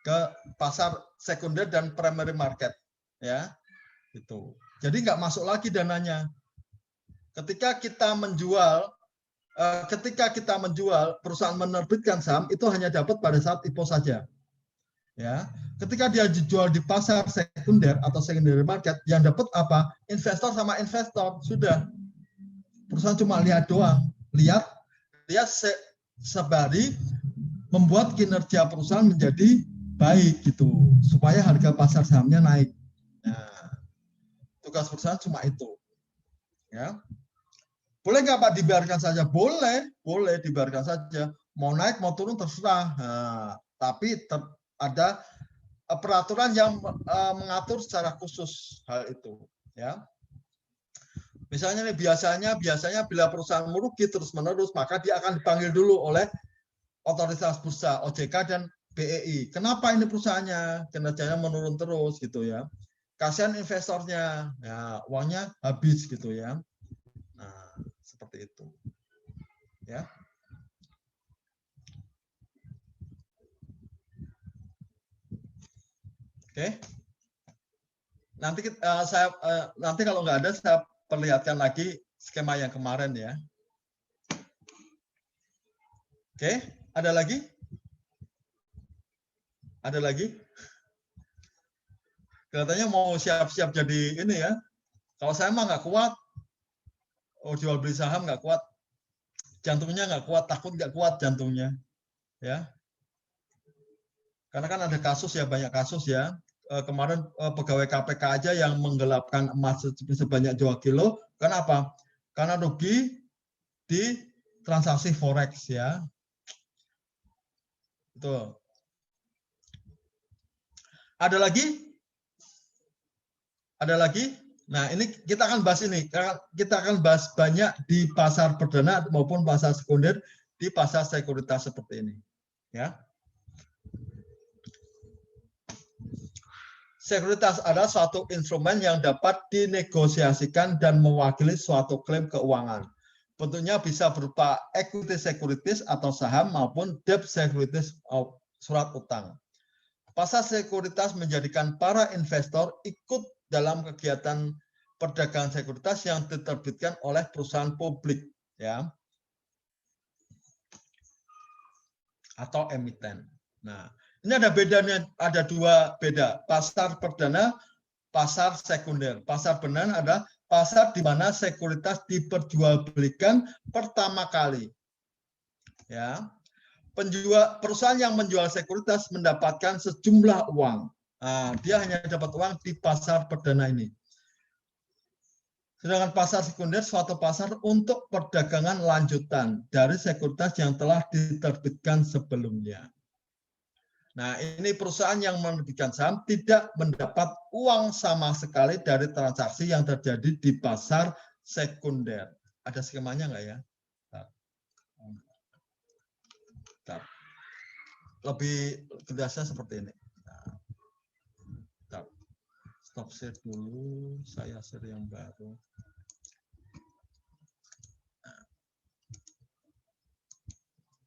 ke pasar sekunder dan primary market, ya, gitu. Jadi nggak masuk lagi dananya. Ketika kita menjual, perusahaan menerbitkan saham itu hanya dapat pada saat IPO saja, ya. Ketika dia dijual di pasar sekunder atau secondary market, yang dapat apa? Investor sama investor, sudah. Perusahaan cuma lihat doang, lihat sembari membuat kinerja perusahaan menjadi baik gitu, supaya harga pasar sahamnya naik. Nah, tugas perusahaan cuma itu, ya. Boleh nggak Pak dibiarkan saja? Boleh, boleh dibiarkan saja. Mau naik mau turun terserah. Nah, tapi ada peraturan yang mengatur secara khusus hal itu, ya. Misalnya nih biasanya bila perusahaan merugi terus-menerus, maka dia akan dipanggil dulu oleh otoritas bursa, OJK dan BEI. Kenapa ini perusahaannya kinerjanya menurun terus gitu ya? Kasihan investornya, ya uangnya habis gitu ya. Nah, seperti itu. Ya. Oke. Nanti kalau nggak ada saya perlihatkan lagi skema yang kemarin ya. Oke, ada lagi? Ada lagi? Katanya mau siap-siap jadi ini ya. Kalau saya mah nggak kuat. Oh, jual beli saham nggak kuat. Jantungnya nggak kuat, takut nggak kuat jantungnya. Ya. Karena kan ada kasus ya, banyak kasus ya. Kemarin pegawai KPK aja yang menggelapkan emas sebanyak 2 kilo. Kenapa? Karena rugi di transaksi forex ya. Itu. Ada lagi? Ada lagi? Nah, ini kita akan bahas ini. Kita akan bahas banyak di pasar perdana maupun pasar sekunder di pasar sekuritas seperti ini. Ya. Sekuritas adalah suatu instrumen yang dapat dinegosiasikan dan mewakili suatu klaim keuangan. Bentuknya bisa berupa equity securities atau saham maupun debt securities surat utang. Pasar sekuritas menjadikan para investor ikut dalam kegiatan perdagangan sekuritas yang diterbitkan oleh perusahaan publik, ya, atau emiten. Nah, ini ada bedanya, ada dua beda, pasar perdana, pasar sekunder. Pasar perdana adalah pasar di mana sekuritas diperjualbelikan pertama kali. Ya. Perusahaan yang menjual sekuritas mendapatkan sejumlah uang. Nah, dia hanya dapat uang di pasar perdana ini. Sedangkan pasar sekunder suatu pasar untuk perdagangan lanjutan dari sekuritas yang telah diterbitkan sebelumnya. Nah, ini perusahaan yang menerbitkan saham tidak mendapat uang sama sekali dari transaksi yang terjadi di pasar sekunder. Ada skemanya nggak ya? Bentar. lebih jelasnya seperti ini. Nah, stop share dulu, saya share yang baru.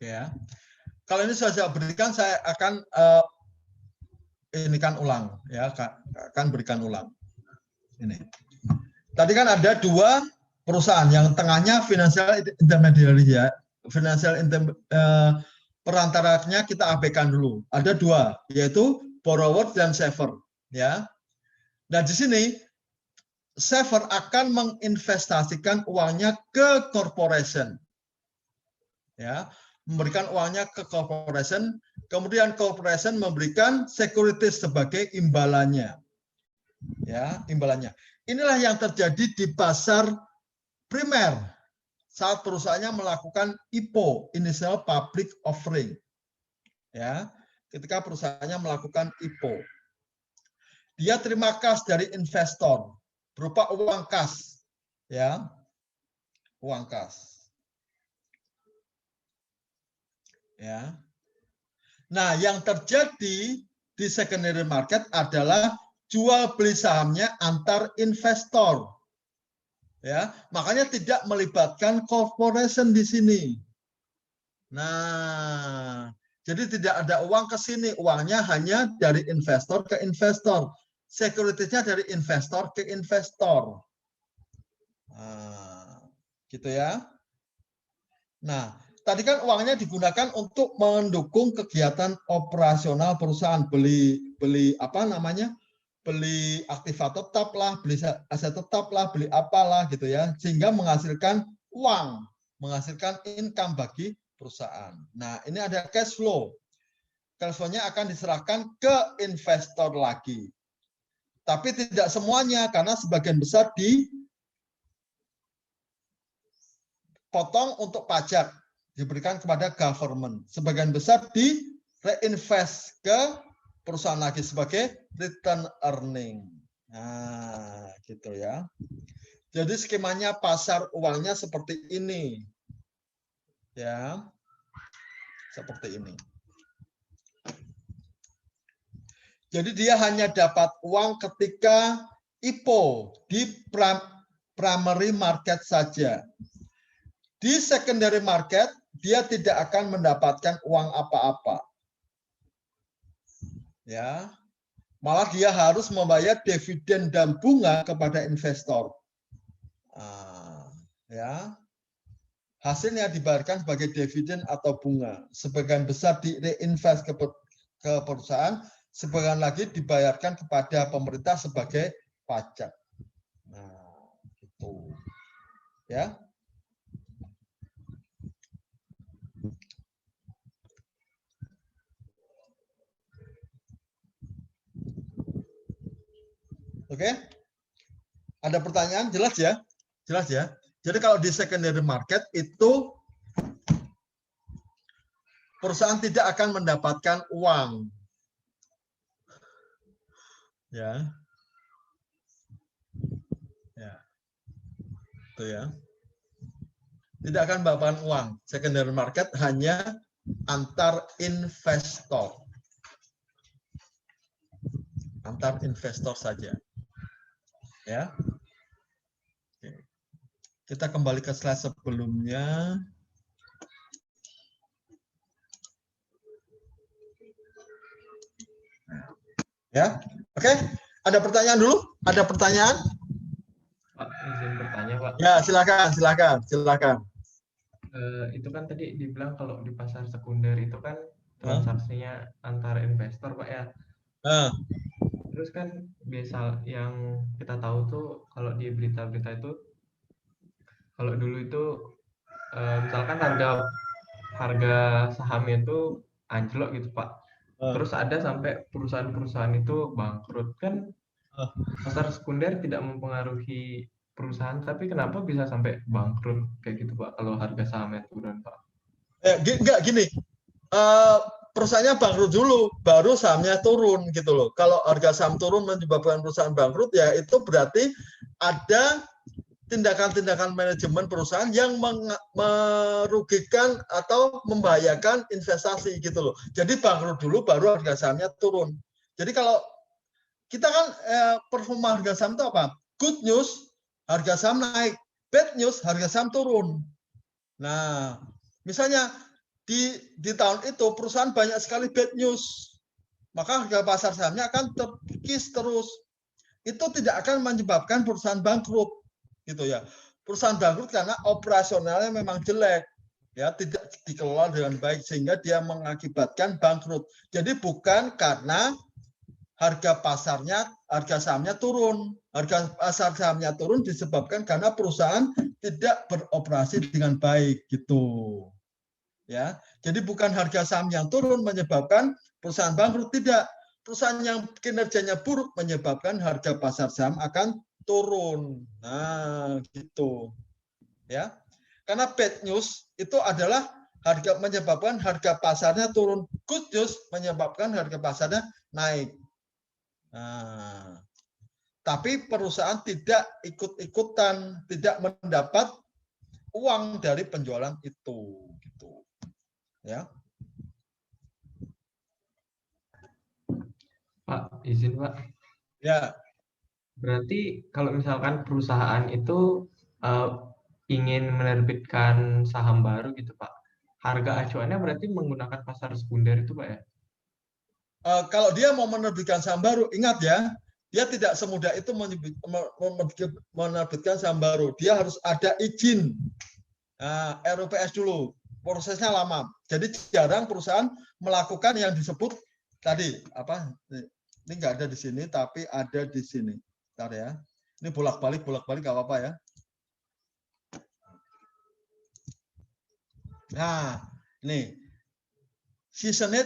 Oke ya. Kalau ini sudah saya berikan, saya akan inikan ulang ya, akan berikan ulang. Ini. Tadi kan ada dua perusahaan, yang tengahnya financial intermediary ya, perantaranya kita abaikan dulu. Ada dua, yaitu borrower dan saver ya. Nah di sini saver akan menginvestasikan uangnya ke corporation ya, memberikan uangnya ke corporation, kemudian corporation memberikan securities sebagai imbalannya ya, imbalannya. Inilah yang terjadi di pasar primer saat perusahaannya melakukan IPO, initial public offering ya. Ketika perusahaannya melakukan IPO, dia terima kas dari investor berupa uang kas ya, uang kas ya. Nah yang terjadi di secondary market adalah jual beli sahamnya antar investor ya, makanya tidak melibatkan corporation di sini. Nah jadi tidak ada uang ke sini, uangnya hanya dari investor ke investor, securities-nya dari investor ke investor. Nah, gitu ya. Nah, tadi kan uangnya digunakan untuk mendukung kegiatan operasional perusahaan, beli apa namanya? Beli aktiva tetap lah, beli aset tetap lah, beli apalah gitu ya, sehingga menghasilkan uang, menghasilkan income bagi perusahaan. Nah, ini ada cash flow. Cash flow-nya akan diserahkan ke investor lagi. Tapi tidak semuanya, karena sebagian besar dipotong untuk pajak, diberikan kepada government. Sebagian besar di reinvest ke perusahaan lagi sebagai return earning. Nah, gitu ya. Jadi skemanya pasar uangnya seperti ini. Ya. Seperti ini. Jadi dia hanya dapat uang ketika IPO di primary market saja. Di secondary market dia tidak akan mendapatkan uang apa-apa. Ya. Malah dia harus membayar dividen dan bunga kepada investor. Ya. Hasilnya dibayarkan sebagai dividen atau bunga. Sebagian besar di reinvest ke perusahaan, sebagian lagi dibayarkan kepada pemerintah sebagai pajak. Nah, gitu. Ya. Oke. Ada pertanyaan? Jelas ya? Jelas ya? Jadi kalau di secondary market itu perusahaan tidak akan mendapatkan uang. Ya. Ya. Itu ya. Tidak akan mendapatkan uang. Secondary market hanya antar investor. Antar investor saja. Ya. Oke. Kita kembali ke slide sebelumnya. Ya. Oke. Ada pertanyaan dulu? Ada pertanyaan? Pak, izin bertanya, Pak. Ya, silakan. Itu kan tadi dibilang kalau di pasar sekunder itu kan transaksinya antar investor, Pak ya. Terus kan biasa yang kita tahu tuh kalau di berita-berita itu, kalau dulu itu misalkan harga sahamnya itu anjlok gitu Pak. Terus ada sampai perusahaan-perusahaan itu bangkrut kan. Pasar sekunder tidak mempengaruhi perusahaan, tapi kenapa bisa sampai bangkrut kayak gitu Pak kalau harga sahamnya turun Pak? Enggak gini. Perusahaannya bangkrut dulu, baru sahamnya turun gitu loh. Kalau harga saham turun menyebabkan perusahaan bangkrut, ya itu berarti ada tindakan-tindakan manajemen perusahaan yang merugikan atau membahayakan investasi gitu loh. Jadi bangkrut dulu baru harga sahamnya turun. Jadi kalau kita kan performa harga saham itu apa? Good news, harga saham naik. Bad news, harga saham turun. Nah, misalnya di tahun itu perusahaan banyak sekali bad news, maka harga pasar sahamnya akan terkikis terus. Itu tidak akan menyebabkan perusahaan bangkrut. Gitu ya, perusahaan bangkrut karena operasionalnya memang jelek, ya tidak dikelola dengan baik sehingga dia mengakibatkan bangkrut. Jadi bukan karena harga sahamnya turun. Harga pasar sahamnya turun disebabkan karena perusahaan tidak beroperasi dengan baik gitu. Ya, jadi bukan harga saham yang turun menyebabkan perusahaan bangkrut, tidak. Perusahaan yang kinerjanya buruk menyebabkan harga pasar saham akan turun. Nah, gitu. Ya. Karena bad news itu adalah menyebabkan harga pasarnya turun. Good news menyebabkan harga pasarnya naik. Nah, tapi perusahaan tidak ikut-ikutan, tidak mendapat uang dari penjualan itu, gitu. Ya. Pak, izin Pak. Ya. Berarti kalau misalkan perusahaan itu ingin menerbitkan saham baru gitu Pak, harga acuannya berarti menggunakan pasar sekunder itu Pak ya? Kalau dia mau menerbitkan saham baru, ingat ya, dia tidak semudah itu menerbitkan saham baru. Dia harus ada izin RUPS dulu. Prosesnya lama. Jadi jarang perusahaan melakukan yang disebut tadi apa? Ini nggak ada di sini, tapi ada di sini. Bentar ya. Ini bolak-balik nggak apa-apa ya. Nah, ini seasoned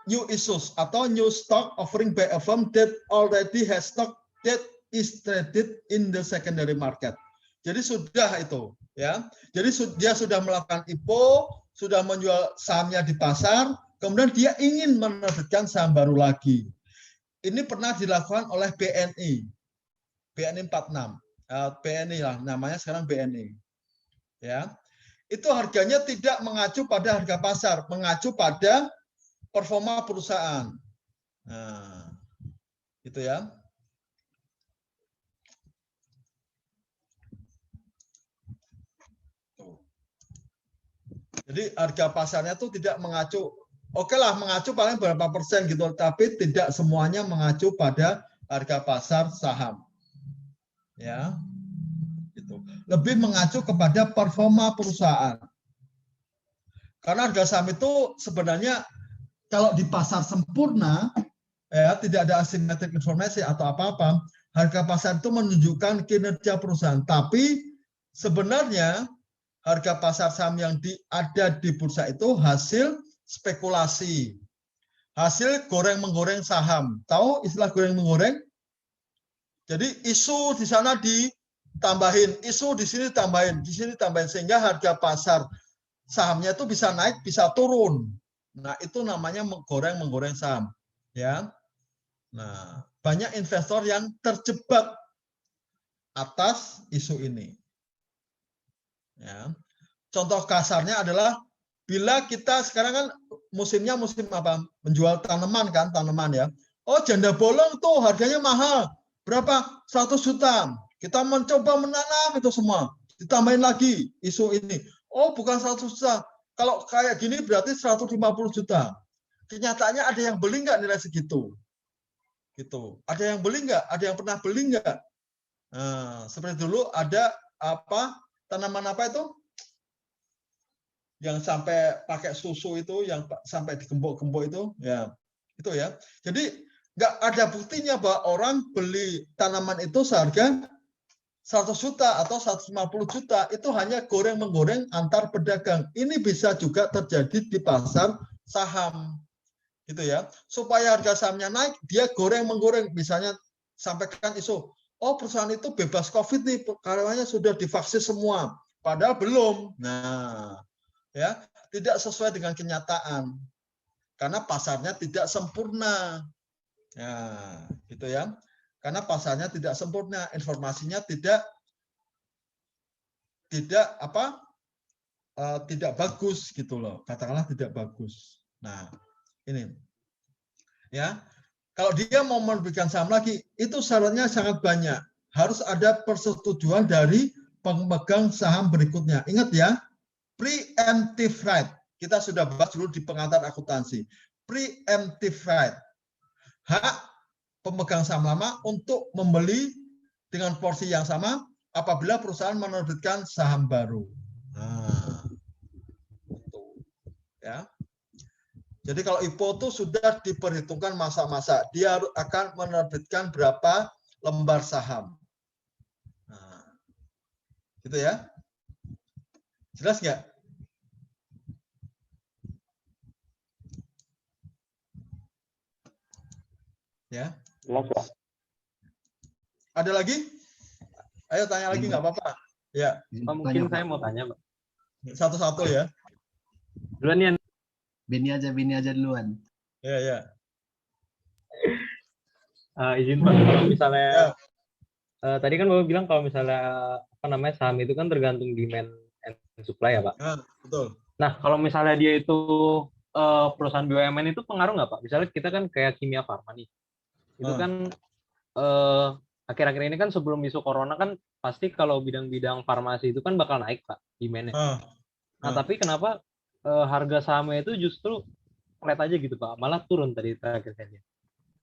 new issues atau new stock offering by a firm that already has stock that is traded in the secondary market. Jadi sudah itu, ya. Jadi dia sudah melakukan IPO, sudah menjual sahamnya di pasar, kemudian dia ingin menerbitkan saham baru lagi. Ini pernah dilakukan oleh BNI 46, BNI lah, namanya sekarang BNI, ya. Itu harganya tidak mengacu pada harga pasar, mengacu pada performa perusahaan. Nah, itu ya. Jadi harga pasarnya itu tidak mengacu, oke lah mengacu paling berapa persen gitu, tapi tidak semuanya mengacu pada harga pasar saham. Ya. Gitu. Lebih mengacu kepada performa perusahaan. Karena harga saham itu sebenarnya kalau di pasar sempurna, ya tidak ada asymmetric informasi atau apa-apa, harga pasar itu menunjukkan kinerja perusahaan. Tapi sebenarnya harga pasar saham yang ada di bursa itu hasil spekulasi, hasil goreng-menggoreng saham. Tahu istilah goreng-menggoreng? Jadi isu di sana ditambahin, isu di sini tambahin, di sini tambahin, sehingga harga pasar sahamnya itu bisa naik, bisa turun. Nah, itu namanya menggoreng saham, ya. Nah, banyak investor yang terjebak atas isu ini. Ya. Contoh kasarnya adalah bila kita sekarang kan musimnya musim apa? Menjual tanaman kan, tanaman ya. Oh, janda bolong tuh harganya mahal. Berapa? 100 juta. Kita mencoba menanam itu semua. Ditambahin lagi isu ini. Oh, bukan 100 juta. Kalau kayak gini berarti 150 juta. Kenyataannya ada yang beli nggak nilai segitu? Gitu. Ada yang beli nggak? Ada yang pernah beli nggak? Nah, seperti dulu ada apa? Tanaman apa itu? Yang sampai pakai susu itu, yang sampai digembok-gembok itu, ya. Itu ya. Jadi nggak ada buktinya bahwa orang beli tanaman itu seharga 100 juta atau 150 juta, itu hanya goreng-menggoreng antar pedagang. Ini bisa juga terjadi di pasar saham. Gitu ya. Supaya harga sahamnya naik, dia goreng-menggoreng, misalnya sampaikan isu, oh perusahaan itu bebas COVID nih, karyawannya sudah divaksin semua, padahal belum. Nah, ya, tidak sesuai dengan kenyataan. Karena pasarnya tidak sempurna. Ya, gitu ya. Karena pasarnya tidak sempurna, informasinya tidak tidak tidak bagus gitu loh, katakanlah tidak bagus. Nah, ini ya, kalau dia mau menerbitkan saham lagi, itu syaratnya sangat banyak. Harus ada persetujuan dari pemegang saham berikutnya. Ingat ya, preemptive right. Kita sudah bahas dulu di pengantar akuntansi. Preemptive right. Hak pemegang saham lama untuk membeli dengan porsi yang sama apabila perusahaan menerbitkan saham baru. Nah, itu ya. Jadi kalau IPO itu sudah diperhitungkan masa-masa, dia akan menerbitkan berapa lembar saham. Nah, gitu ya. Jelas nggak? Ya. Jelas, Pak. Ada lagi? Ayo tanya lagi, nggak apa-apa. Ya, Pak, mungkin saya mau tanya, Pak. satu-satu ya. Duluan ya. Bini aja duluan. Ya, ya. Izin Pak, kalau misalnya Ya. Tadi kan Bapak bilang kalau misalnya apa namanya saham itu kan tergantung demand and supply ya Pak. Nah, betul. Nah kalau misalnya dia itu perusahaan BUMN itu pengaruh nggak Pak? Misalnya kita kan kayak Kimia Farma nih, itu kan akhir-akhir ini kan sebelum isu corona kan pasti kalau bidang-bidang farmasi itu kan bakal naik Pak demand-nya. Nah tapi kenapa harga sahamnya itu justru flat aja gitu Pak, malah turun tadi terakhir saya lihat.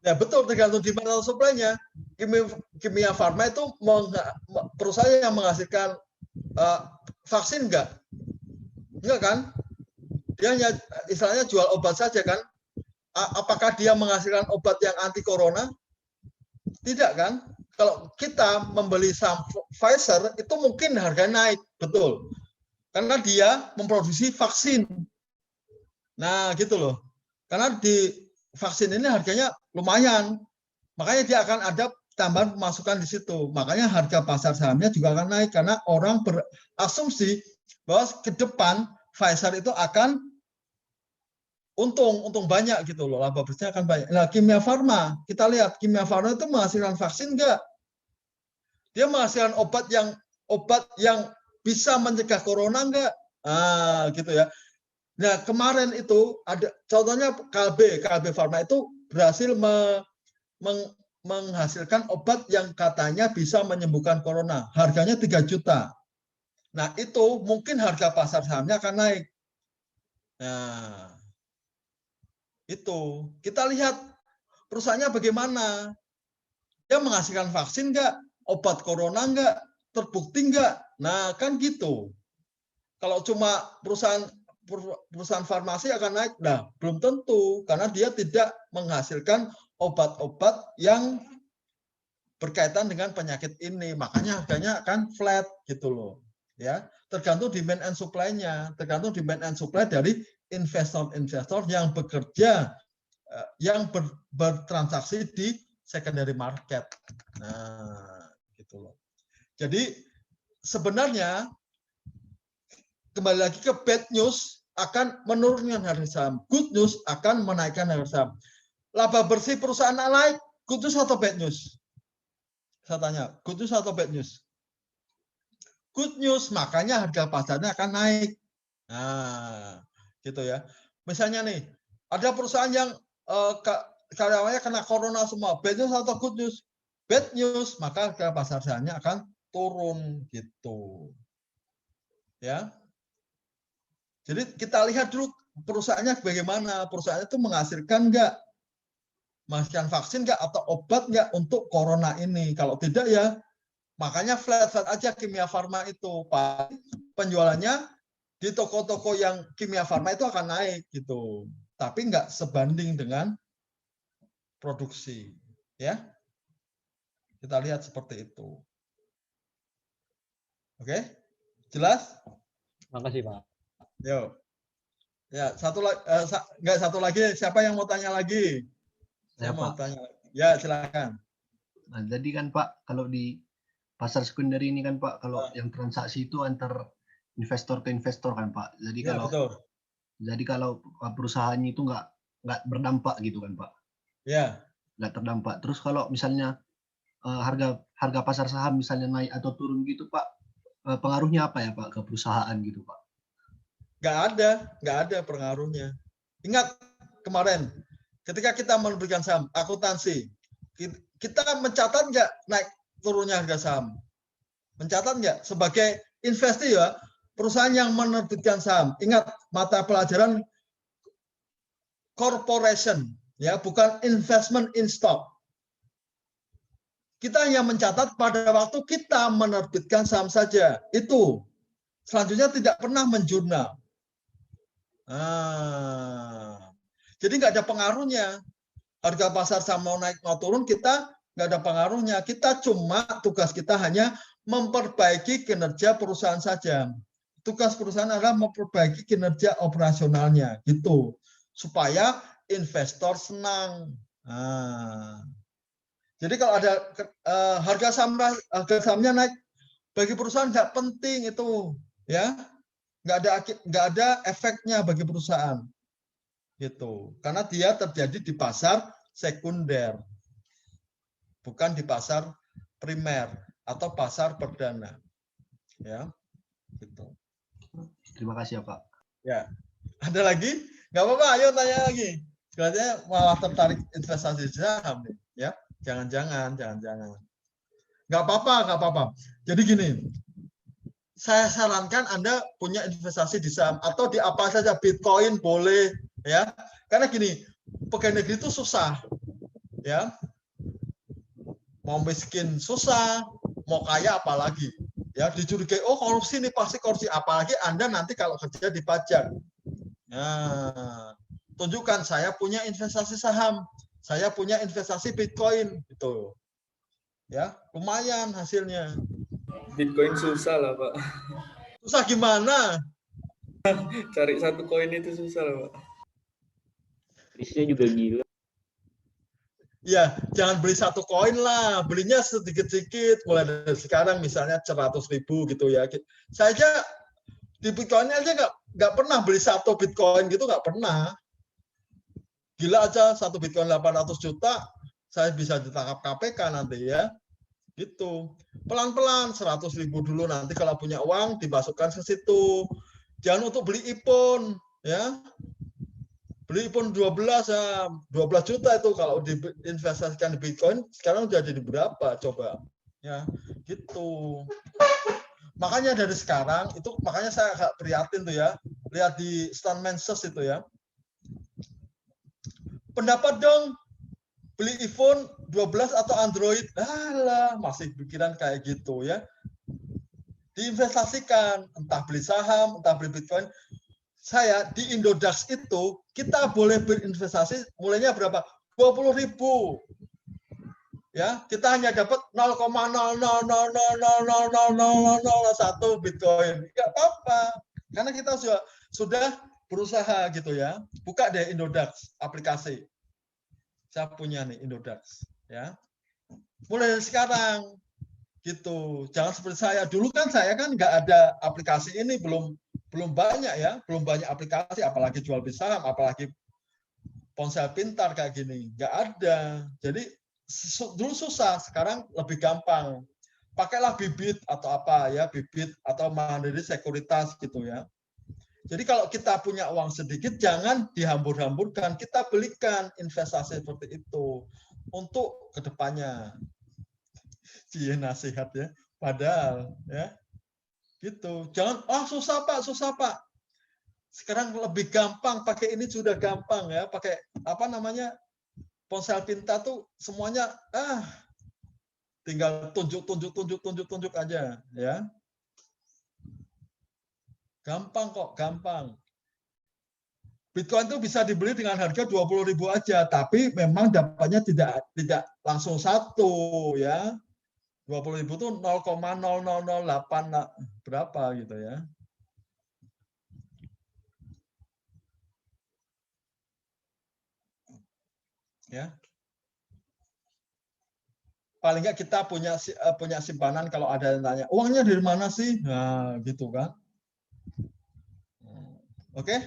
Ya betul, tergantung demand dan supply-nya. Kimia Farma itu perusahaan yang menghasilkan vaksin enggak kan? Dia hanya istilahnya jual obat saja kan? Apakah dia menghasilkan obat yang anti corona? Tidak kan? Kalau kita membeli saham Pfizer itu mungkin harganya naik, betul. Karena dia memproduksi vaksin. Nah, gitu loh. Karena di vaksin ini harganya lumayan. Makanya dia akan ada tambahan pemasukan di situ. Makanya harga pasar sahamnya juga akan naik karena orang berasumsi bahwa ke depan Pfizer itu akan untung banyak gitu loh, laba bersihnya akan banyak. Nah, Kimia Farma, kita lihat Kimia Farma itu menghasilkan vaksin enggak? Dia menghasilkan obat yang bisa mencegah corona enggak? Gitu ya. Nah, kemarin itu ada contohnya KLB Farma itu berhasil menghasilkan obat yang katanya bisa menyembuhkan corona. Harganya 3 juta. Nah, itu mungkin harga pasar sahamnya akan naik. Nah, itu kita lihat perusahaannya bagaimana, dia menghasilkan vaksin enggak, obat corona enggak, terbukti enggak. Nah kan gitu. Kalau cuma perusahaan farmasi akan naik, nah belum tentu karena dia tidak menghasilkan obat-obat yang berkaitan dengan penyakit ini, makanya harganya akan flat gitu loh ya. Tergantung demand and supply-nya, tergantung demand and supply dari investor-investor yang bekerja, yang bertransaksi di secondary market. Nah, gitu loh. Jadi sebenarnya kembali lagi ke bad news akan menurunkan harga saham, good news akan menaikkan harga saham. Laba bersih perusahaan naik, good news atau bad news? Saya tanya, good news atau bad news? Good news, makanya harga pasarnya akan naik. Nah, gitu ya. Misalnya nih, ada perusahaan yang karyawannya kena corona semua, bad news atau good news? Bad news, maka harga pasar sahamnya akan turun gitu. Ya. Jadi kita lihat dulu perusahaannya bagaimana, perusahaannya itu menghasilkan enggak? Menghasilkan vaksin enggak atau obat enggak untuk corona ini? Kalau tidak ya, makanya flat aja Kimia Farma itu. Penjualannya di toko-toko yang Kimia Farma itu akan naik gitu, tapi nggak sebanding dengan produksi, ya. Kita lihat seperti itu. Oke, jelas? Makasih Pak. Yo, ya satu lagi. Siapa yang mau tanya lagi? Saya mau tanya. Ya silakan. Nah, jadi kan Pak, kalau di pasar sekunder ini kan Pak, kalau yang transaksi itu antar investor ke investor kan Pak. Jadi Ya, betul. Jadi kalau perusahaannya itu nggak berdampak gitu kan Pak. Ya. Nggak terdampak. Terus kalau misalnya harga pasar saham misalnya naik atau turun gitu Pak, pengaruhnya apa ya Pak ke perusahaan gitu Pak? Nggak ada pengaruhnya. Ingat kemarin, ketika kita menerbitkan saham, akuntansi, kita mencatat nggak naik turunnya harga saham? Mencatat nggak? Sebagai investi ya, perusahaan yang menerbitkan saham. Ingat mata pelajaran corporation, ya, bukan investment in stock. Kita hanya mencatat pada waktu kita menerbitkan saham saja. Itu. Selanjutnya tidak pernah menjurnal. Jadi nggak ada pengaruhnya. Harga pasar saham mau naik mau turun, kita nggak ada pengaruhnya. Kita cuma tugas kita hanya memperbaiki kinerja perusahaan saja. Tugas perusahaan adalah memperbaiki kinerja operasionalnya, gitu. Supaya investor senang. Jadi kalau ada harga sahamnya naik, bagi perusahaan nggak penting itu, ya, nggak ada efeknya bagi perusahaan, gitu. Karena dia terjadi di pasar sekunder, bukan di pasar primer atau pasar perdana, ya, gitu. Terima kasih ya Pak. Ya, ada lagi? Nggak apa-apa, ayo tanya lagi. Kelihatannya malah tertarik investasi saham nih, ya. Jangan. Nggak apa-apa. Jadi gini, saya sarankan Anda punya investasi di saham atau di apa saja, Bitcoin boleh, ya. Karena gini, pegawai negeri itu susah, ya. Mau miskin susah, mau kaya apalagi. Ya, dicurigai, oh korupsi nih, pasti korupsi. Apalagi Anda nanti kalau kerja di pajak. Nah, tunjukkan saya punya investasi saham, saya punya investasi Bitcoin, gitu. Ya, lumayan hasilnya. Bitcoin susah lah Pak. Susah gimana? Cari satu koin itu susah lah Pak. Risnya juga gila. Ya, jangan beli satu koin lah, belinya sedikit-sedikit, mulai dari sekarang misalnya 100.000 gitu ya. Saya aja di Bitcoin aja nggak pernah beli satu Bitcoin gitu, nggak pernah. Gila aja, satu Bitcoin 800 juta, saya bisa ditangkap KPK nanti ya. Gitu. Pelan-pelan 100.000 dulu, nanti kalau punya uang dimasukkan ke situ. Jangan untuk beli iPhone, ya. Beli iPhone 12 ya, 12 juta itu kalau diinvestasikan di Bitcoin, sekarang udah jadi berapa coba? Ya, gitu. Makanya dari sekarang itu, makanya saya agak prihatin tuh ya, lihat di stand Menses itu ya. Pendapat dong, beli iPhone 12 atau Android, alah, masih pikiran kayak gitu ya. Diinvestasikan, entah beli saham, entah beli Bitcoin. Saya di Indodax itu, kita boleh berinvestasi mulainya berapa? 20.000. Ya, kita hanya dapat 0,000000001 Bitcoin. Enggak apa-apa. Karena kita sudah berusaha gitu ya. Buka deh Indodax aplikasi. Saya punya nih Indodax, ya. Mulai dari sekarang gitu. Jangan seperti saya. Dulu kan saya kan nggak ada aplikasi ini, belum banyak ya, belum banyak aplikasi, apalagi jual beli saham, apalagi ponsel pintar kayak gini, nggak ada. Jadi dulu susah, sekarang lebih gampang. Pakailah Bibit atau apa ya, Bibit atau Mandiri Sekuritas gitu ya. Jadi kalau kita punya uang sedikit, jangan dihambur-hamburkan, kita belikan investasi seperti itu untuk kedepannya. Cie nasihat ya, padahal ya. Gitu. Jangan, susah Pak. Sekarang lebih gampang, pakai ini sudah gampang ya, pakai apa namanya? Ponsel pintar tuh semuanya tinggal tunjuk aja ya. Gampang kok, gampang. Bitcoin itu bisa dibeli dengan harga 20.000 aja, tapi memang dapatnya tidak langsung satu ya. 20.000 itu 0,0008 berapa gitu ya. Ya. Paling nggak kita punya simpanan, kalau ada yang tanya, uangnya dari mana sih? Nah, gitu kan. Oke,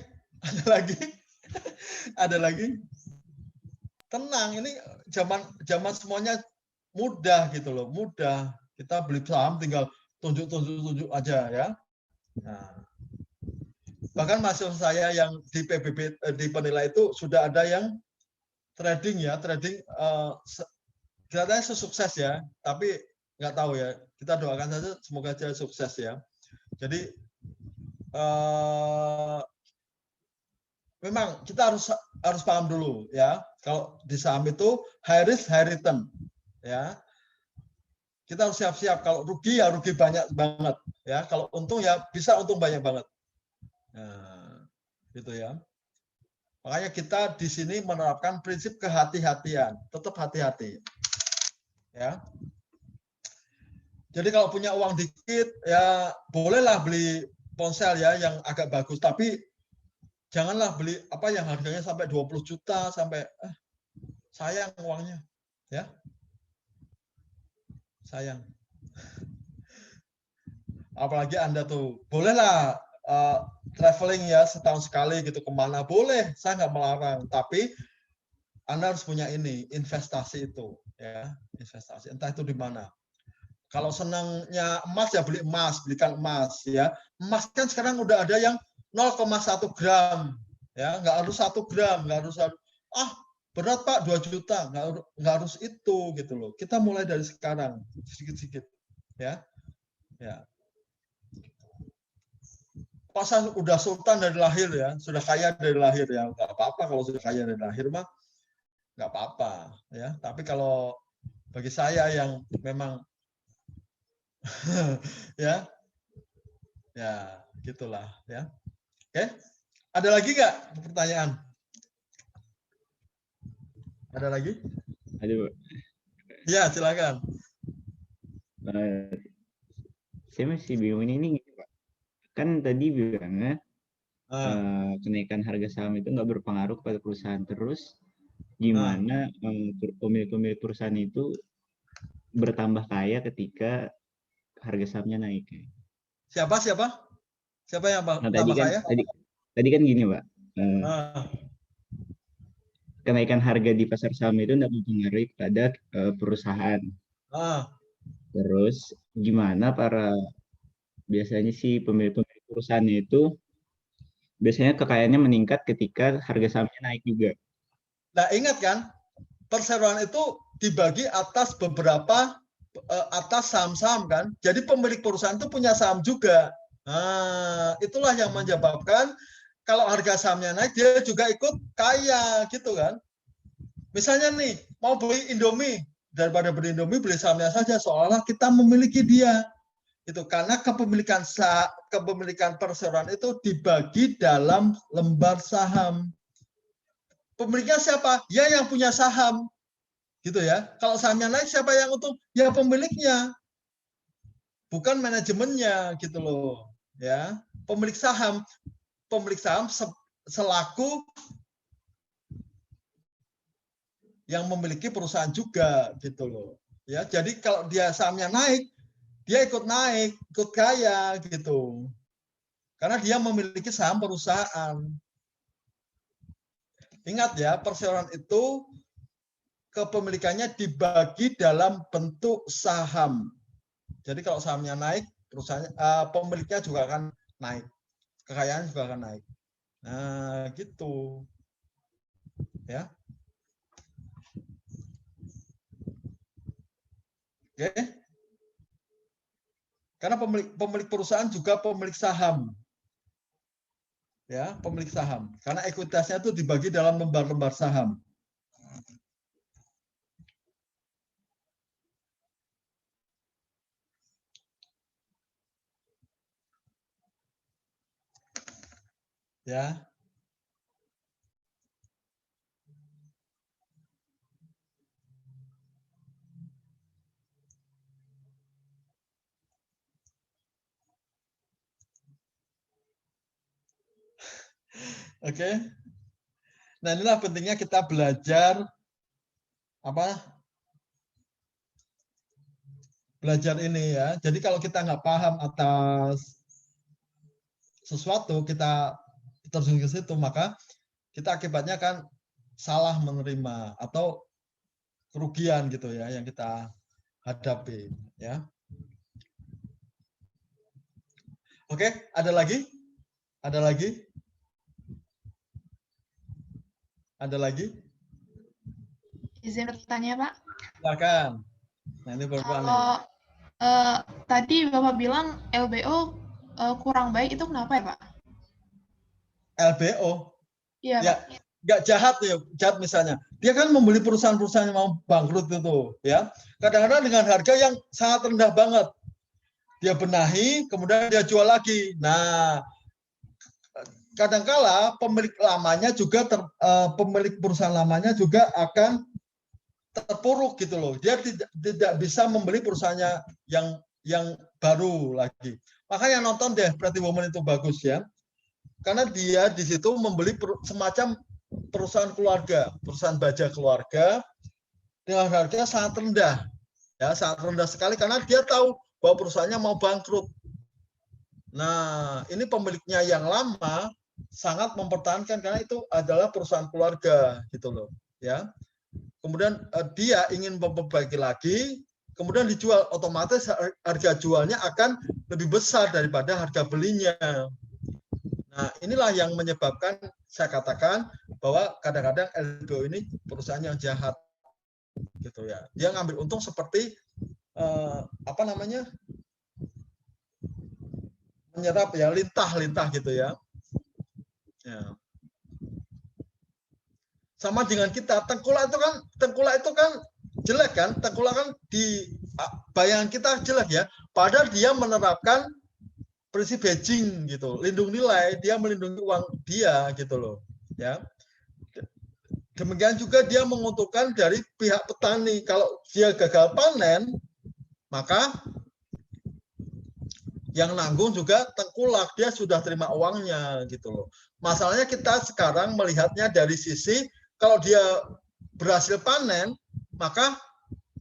ada lagi? Ada lagi? Tenang, ini zaman semuanya mudah gitu loh, mudah. Kita beli saham tinggal tunjuk aja ya. Nah, bahkan mahasiswa saya yang di PBB di penilai itu sudah ada yang trading kelihatannya sukses ya, tapi nggak tahu ya. Kita doakan saja semoga dia sukses ya. Jadi memang kita harus paham dulu ya. Kalau di saham itu high risk high return ya. Kita harus siap-siap, kalau rugi ya rugi banyak banget ya. Kalau untung ya bisa untung banyak banget. Nah, gitu ya. Makanya kita di sini menerapkan prinsip kehati-hatian, tetap hati-hati. Ya. Jadi kalau punya uang dikit ya bolehlah beli ponsel ya yang agak bagus, tapi janganlah beli apa yang harganya sampai 20 juta sampai sayang uangnya ya. Sayang. Apalagi Anda tuh bolehlah traveling ya setahun sekali gitu kemana, boleh, saya nggak melarang, tapi Anda harus punya ini investasi itu ya, investasi entah itu di mana. Kalau senangnya emas ya beli emas, belikan emas ya. Emas kan sekarang udah ada yang 0,1 gram ya, nggak harus 1 gram, nggak harus berat Pak 2 juta, nggak harus itu gitu loh. Kita mulai dari sekarang sedikit-sedikit ya. Ya. Pasal udah sultan dari lahir ya, sudah kaya dari lahir ya, nggak apa-apa kalau sudah kaya dari lahir mah nggak apa-apa ya. Tapi kalau bagi saya yang memang ya gitulah ya. Oke, ada lagi nggak pertanyaan? Ada lagi? Aduh, Ya silakan. saya masih bingung ini gitu, Pak. Kan tadi bilangnya kenaikan harga saham itu nggak berpengaruh pada perusahaan. Terus gimana pemilik perusahaan itu bertambah kaya ketika harga sahamnya naik? Siapa yang tambah kaya? Tadi kan gini, Pak. Kenaikan harga di pasar saham itu tidak mempengaruhi pada perusahaan. Terus gimana biasanya sih pemilik perusahaannya itu biasanya kekayaannya meningkat ketika harga sahamnya naik juga. Nah ingat kan, perseroan itu dibagi atas beberapa atas saham-saham kan. Jadi pemilik perusahaan itu punya saham juga. Nah, itulah yang menyebabkan kalau harga sahamnya naik dia juga ikut kaya gitu kan. Misalnya nih mau beli Indomie, daripada beli Indomie beli sahamnya saja, seolah kita memiliki dia. Itu karena kepemilikan perseroan itu dibagi dalam lembar saham. Pemiliknya siapa? Ya yang punya saham. Gitu ya. Kalau sahamnya naik siapa yang untung? Ya pemiliknya. Bukan manajemennya gitu loh. Ya. Pemilik saham selaku yang memiliki perusahaan juga gitu loh. Ya, jadi kalau dia sahamnya naik, dia ikut naik, ikut kaya gitu. Karena dia memiliki saham perusahaan. Ingat ya, perseroan itu kepemilikannya dibagi dalam bentuk saham. Jadi kalau sahamnya naik, perusahaannya pemiliknya juga akan naik. Kekayaan juga akan naik. Nah, gitu. Ya. Oke. Karena pemilik perusahaan juga pemilik saham. Ya, pemilik saham. Karena ekuitasnya itu dibagi dalam lembar-lembar saham. Ya. Oke. Nah, inilah pentingnya kita belajar belajar ini ya. Jadi kalau kita nggak paham atas sesuatu, kita terjun ke situ, maka kita akibatnya kan salah menerima atau kerugian gitu ya yang kita hadapi ya. Oke, ada lagi? Ada lagi? Ada lagi? Izin bertanya, Pak. Silakan. Nah, ini Bapak nih. Kalau tadi Bapak bilang LBO kurang baik, itu kenapa ya, Pak? LBO. Iya, Ya, Pak. nggak jahat ya, jahat misalnya. Dia kan membeli perusahaan-perusahaan yang mau bangkrut itu, ya. Kadang-kadang dengan harga yang sangat rendah banget. Dia benahi, kemudian dia jual lagi. Nah, kadangkala pemilik lamanya juga pemilik perusahaan lamanya juga akan terpuruk gitu loh. Dia tidak bisa membeli perusahaannya yang baru lagi. Makanya nonton deh Pretty Woman itu bagus ya. Karena dia di situ membeli semacam perusahaan keluarga, perusahaan baja keluarga dengan harga sangat rendah. Ya, sangat rendah sekali karena dia tahu bahwa perusahaannya mau bangkrut. Nah, ini pemiliknya yang lama sangat mempertahankan karena itu adalah perusahaan keluarga gitu loh, ya. Kemudian dia ingin memperbaiki lagi, kemudian dijual, otomatis harga jualnya akan lebih besar daripada harga belinya. Nah, inilah yang menyebabkan saya katakan bahwa kadang-kadang LBO ini perusahaan yang jahat gitu ya. Dia ngambil untung seperti apa namanya? Menyerap ya, lintah-lintah gitu ya. Ya. Sama dengan kita, tengkulak itu kan jelek kan, tengkulak kan di bayangan kita jelek ya. Padahal dia menerapkan prinsip hedging gitu, lindung nilai, dia melindungi uang dia gitu loh, ya. Demikian juga dia menguntungkan dari pihak petani. Kalau dia gagal panen, maka yang nanggung juga tengkulak, dia sudah terima uangnya gitu loh. Masalahnya kita sekarang melihatnya dari sisi kalau dia berhasil panen, maka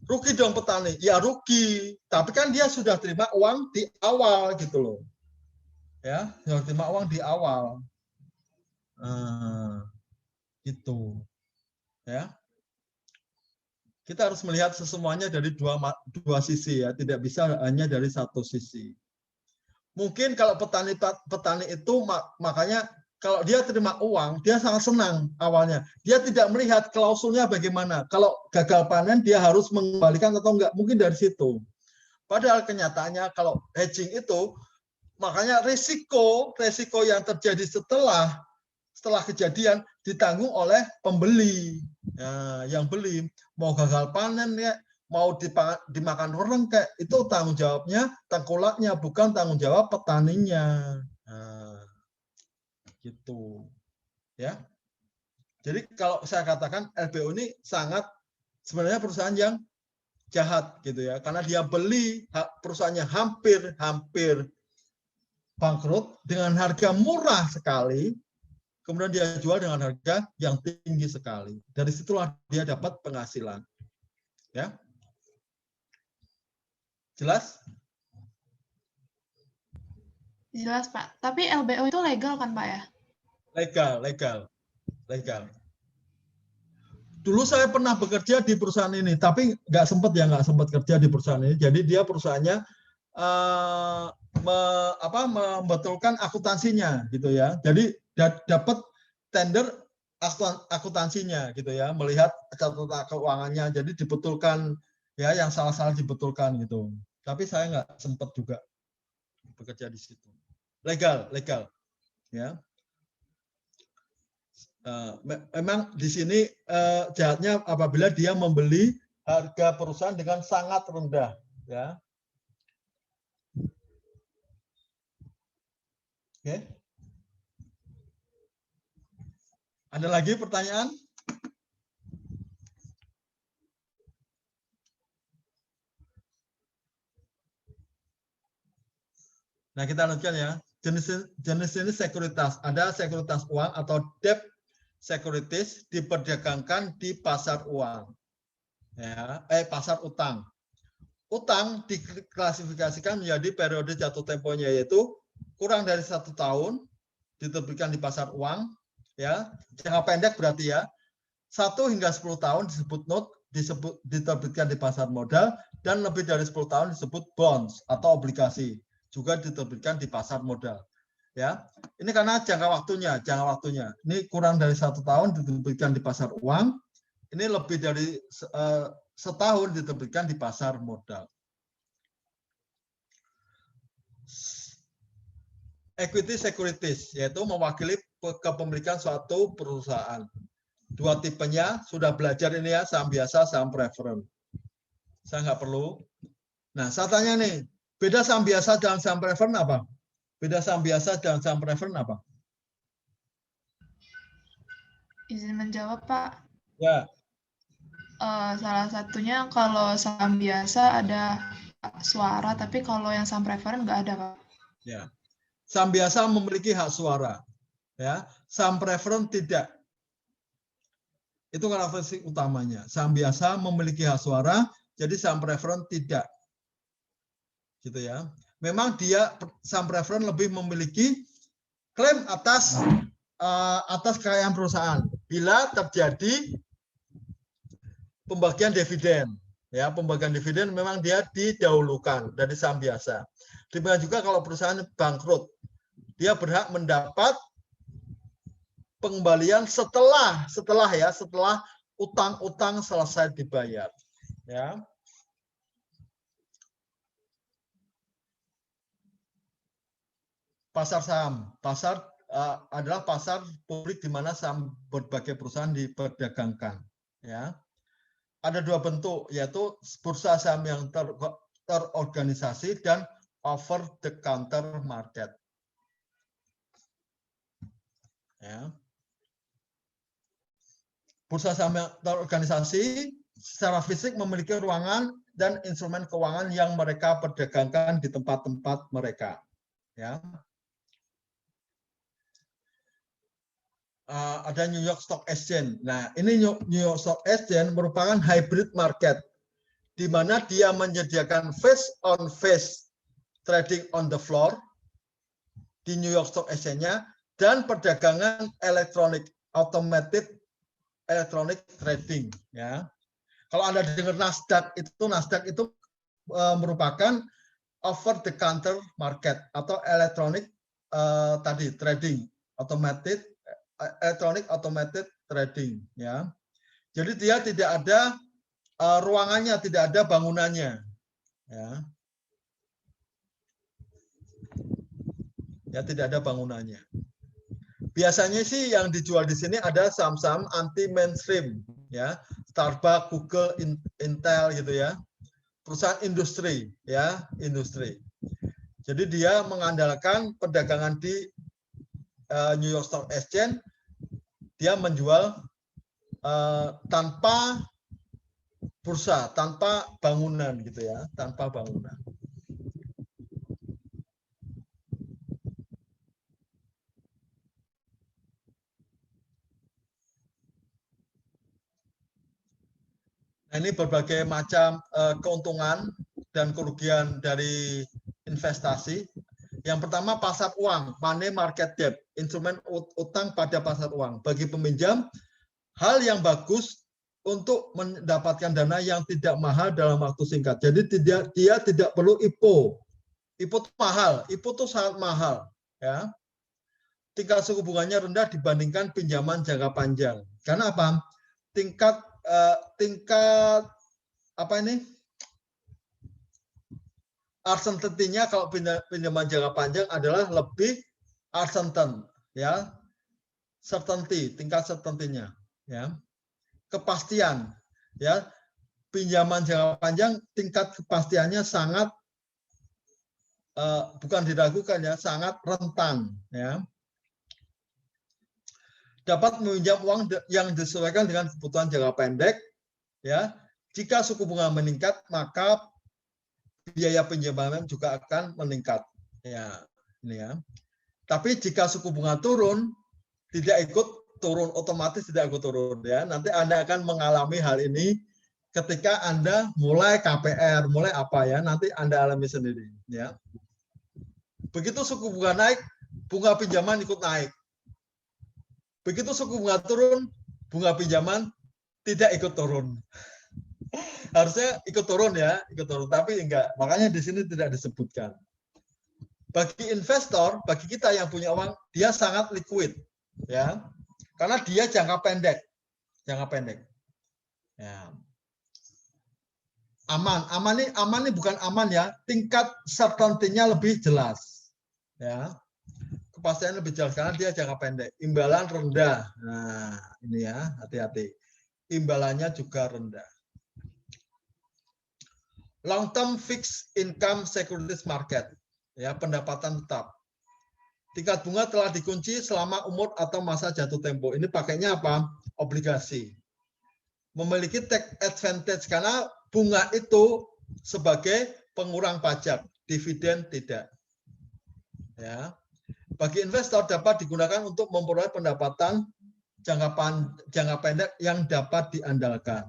rugi dong petani. Ya rugi, tapi kan dia sudah terima uang di awal gitu loh. Ya, sudah terima uang di awal. Gitu. Ya. Kita harus melihat semuanya dari dua sisi ya, tidak bisa hanya dari satu sisi. Mungkin kalau petani itu makanya kalau dia terima uang, dia sangat senang awalnya. Dia tidak melihat klausulnya bagaimana. Kalau gagal panen, dia harus mengembalikan atau enggak. Mungkin dari situ. Padahal kenyataannya kalau hedging itu, makanya risiko yang terjadi setelah kejadian ditanggung oleh pembeli. Ya, yang beli. Mau gagal panen ya, mau dimakan orang kayak itu tanggung jawabnya tengkulaknya, bukan tanggung jawab petaninya. Nah, gitu ya. Jadi kalau saya katakan LBO ini sangat sebenarnya perusahaan yang jahat gitu ya, karena dia beli perusahaannya hampir bangkrut dengan harga murah sekali, kemudian dia jual dengan harga yang tinggi sekali. Dari situlah dia dapat penghasilan. Ya. Jelas? Jelas, Pak. Tapi LBO itu legal kan, Pak ya? Legal. Dulu saya pernah bekerja di perusahaan ini, tapi nggak sempat kerja di perusahaan ini. Jadi dia perusahaannya membetulkan akuntansinya, gitu ya. Jadi dapat tender akuntansinya, gitu ya. Melihat catatan keuangannya, jadi dibetulkan ya, yang salah-salah dibetulkan gitu. Tapi saya nggak sempat juga bekerja di situ. Legal, ya. Memang di sini jahatnya apabila dia membeli harga perusahaan dengan sangat rendah, ya. Oke. Ada lagi pertanyaan? Nah, kita lanjutkan ya. Jenis ini sekuritas. Ada sekuritas uang atau debt securities diperdagangkan di pasar uang. Ya, pasar utang. Utang diklasifikasikan menjadi periode jatuh temponya, yaitu kurang dari 1 tahun diterbitkan di pasar uang, ya, jangka pendek berarti ya, 1 hingga 10 tahun disebut note, diterbitkan di pasar modal, dan lebih dari 10 tahun disebut bonds atau obligasi. juga diterbitkan di pasar modal. Ya, ini karena jangka waktunya. Ini kurang dari 1 tahun diterbitkan di pasar uang. Ini lebih dari setahun diterbitkan di pasar modal. Equity securities, yaitu mewakili kepemilikan suatu perusahaan. 2 tipenya, sudah belajar ini ya, saham biasa, saham preference. Saya nggak perlu. Nah, saya tanya nih, beda saham biasa dan saham preference apa? Beda saham biasa dan saham preference apa? Izin menjawab, Pak. Ya. Salah satunya kalau saham biasa ada suara, tapi kalau yang saham preference nggak ada, Pak. Ya. Saham biasa memiliki hak suara. Ya. Saham preference tidak. Itu karakteristik utamanya. Saham biasa memiliki hak suara, jadi saham preference tidak. Gitu ya. Memang dia saham preference lebih memiliki klaim atas kekayaan perusahaan bila terjadi pembagian dividen. Ya, pembagian dividen memang dia didahulukan dari saham biasa. Demikian juga kalau perusahaan bangkrut, dia berhak mendapat pengembalian setelah utang-utang selesai dibayar. Ya. Pasar saham, adalah pasar publik di mana saham berbagai perusahaan diperdagangkan. Ya. Ada 2 bentuk, yaitu bursa saham yang terorganisasi dan over the counter market. Ya. Bursa saham yang terorganisasi secara fisik memiliki ruangan dan instrumen keuangan yang mereka perdagangkan di tempat-tempat mereka. Ya. Ada New York Stock Exchange. Nah, ini New York Stock Exchange merupakan hybrid market, di mana dia menyediakan face-on-face trading on the floor di New York Stock Exchange-nya dan perdagangan elektronik, automated electronic trading. Ya, kalau Anda dengar Nasdaq itu merupakan over the counter market atau electronic trading, electronic automated trading, ya. Jadi dia tidak ada ruangannya, tidak ada bangunannya, ya. Ya, tidak ada bangunannya. Biasanya sih yang dijual di sini ada saham-saham anti mainstream, ya. Starbucks, Google, Intel gitu ya. Perusahaan industri, ya, industri. Jadi dia mengandalkan perdagangan di New York Stock Exchange, dia menjual tanpa bursa, tanpa bangunan gitu ya, tanpa bangunan. Nah, ini berbagai macam keuntungan dan kerugian dari investasi. Yang pertama, pasar uang, money market debt, instrumen utang pada pasar uang. Bagi peminjam, hal yang bagus untuk mendapatkan dana yang tidak mahal dalam waktu singkat. Jadi dia tidak perlu IPO. IPO itu mahal, IPO itu sangat mahal. Ya. Tingkat suku bunganya rendah dibandingkan pinjaman jangka panjang. Karena apa? Tingkat apa ini? Uncertainty-nya kalau pinjaman jangka panjang adalah lebih uncertain, ya, certainty, tingkat certainty-nya, ya, kepastian, ya, pinjaman jangka panjang tingkat kepastiannya sangat bukan diragukan ya, sangat rentan, ya. Dapat meminjam uang yang disesuaikan dengan kebutuhan jangka pendek, ya. Jika suku bunga meningkat, maka biaya pinjaman juga akan meningkat. Ya, ini ya. Tapi jika suku bunga turun, tidak ikut turun, otomatis tidak ikut turun ya. Nanti Anda akan mengalami hal ini ketika Anda mulai KPR, mulai apa ya, nanti Anda alami sendiri ya. Begitu suku bunga naik, bunga pinjaman ikut naik. Begitu suku bunga turun, bunga pinjaman tidak ikut turun. Harusnya ikut turun ya, ikut turun, tapi enggak. Makanya di sini tidak disebutkan. Bagi investor, bagi kita yang punya uang, dia sangat liquid, ya, karena dia jangka pendek. Ya. Aman ini bukan aman ya, tingkat certainty-nya lebih jelas, ya, kepastian lebih jelas karena dia jangka pendek, imbalan rendah. Nah, ini ya, hati-hati, imbalannya juga rendah. Long term fixed income securities market, ya, pendapatan tetap. Tingkat bunga telah dikunci selama umur atau masa jatuh tempo. Ini pakainya apa? Obligasi. Memiliki tax advantage karena bunga itu sebagai pengurang pajak, dividen tidak. Ya. Bagi investor dapat digunakan untuk memperoleh pendapatan jangka pendek yang dapat diandalkan.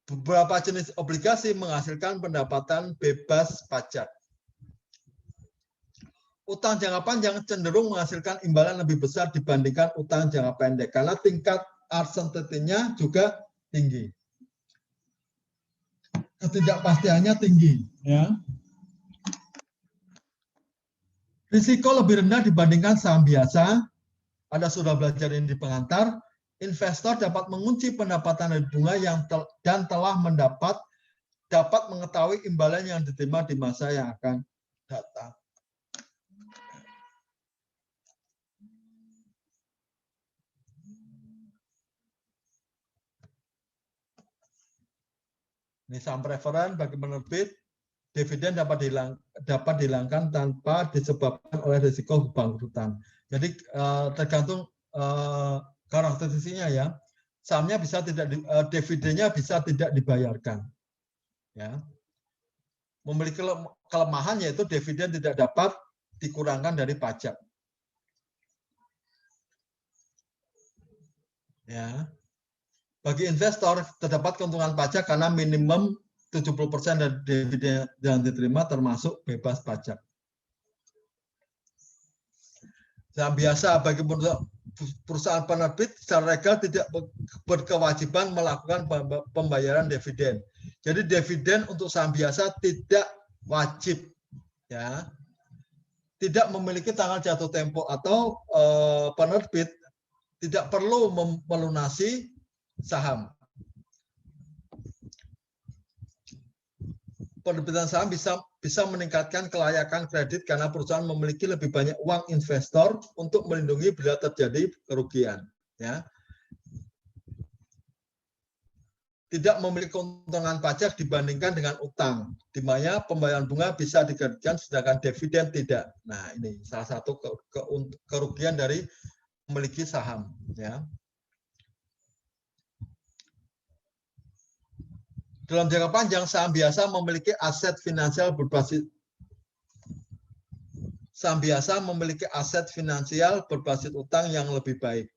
Beberapa jenis obligasi menghasilkan pendapatan bebas pajak. Utang jangka panjang cenderung menghasilkan imbalan lebih besar dibandingkan utang jangka pendek karena tingkat uncertainty-nya juga tinggi. Ketidakpastiannya tinggi, ya. Risiko lebih rendah dibandingkan saham biasa. Anda sudah belajar ini di pengantar. Investor dapat mengunci pendapatan dari bunga dan telah dapat mengetahui imbalan yang diterima di masa yang akan datang. Ini saham preferen bagi penerbit, dividen dapat dihilangkan tanpa disebabkan oleh risiko kebangkrutan. Jadi tergantung karakteristiknya ya. Sahamnya bisa tidak dividennya bisa tidak dibayarkan. Ya. Memiliki kelemahan yaitu dividen tidak dapat dikurangkan dari pajak. Ya. Bagi investor terdapat keuntungan pajak karena minimum 70% dari dividen yang diterima termasuk bebas pajak. Yang biasa bagi perusahaan penerbit secara legal tidak berkewajiban melakukan pembayaran dividen. Jadi dividen untuk saham biasa tidak wajib, ya. Tidak memiliki tanggal jatuh tempo atau penerbit tidak perlu melunasi saham. Penerbitan saham bisa meningkatkan kelayakan kredit karena perusahaan memiliki lebih banyak uang investor untuk melindungi bila terjadi kerugian. Ya. Tidak memiliki keuntungan pajak dibandingkan dengan utang, di mana pembayaran bunga bisa digantikan sedangkan dividen tidak. Nah, ini salah satu kerugian dari memiliki saham. Ya. Dalam jangka panjang, saham biasa memiliki aset finansial berbasis utang yang lebih baik.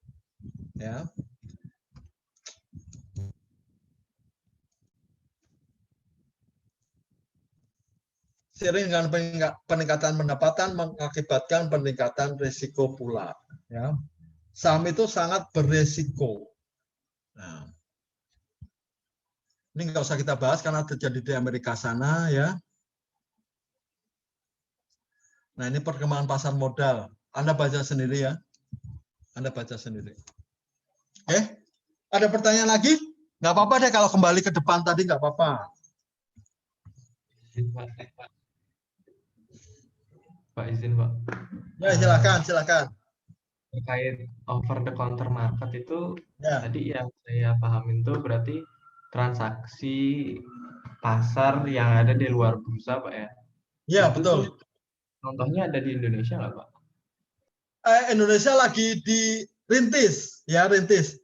Ya. Seiring dengan peningkatan pendapatan mengakibatkan peningkatan risiko pula. Ya. Saham itu sangat beresiko. Nah. Ini nggak usah kita bahas karena terjadi di Amerika sana, ya. Nah, ini perkembangan pasar modal. Anda baca sendiri ya. Anda baca sendiri. Oke, ada pertanyaan lagi? Nggak apa-apa deh kalau kembali ke depan tadi nggak apa-apa. Pak izin Pak. Ya silakan. Terkait over the counter market itu ya. Tadi yang saya pahamin tuh berarti transaksi pasar yang ada di luar bursa, Pak ya? Iya, betul. Contohnya ada di Indonesia nggak, Pak? Indonesia lagi dirintis, ya rintis.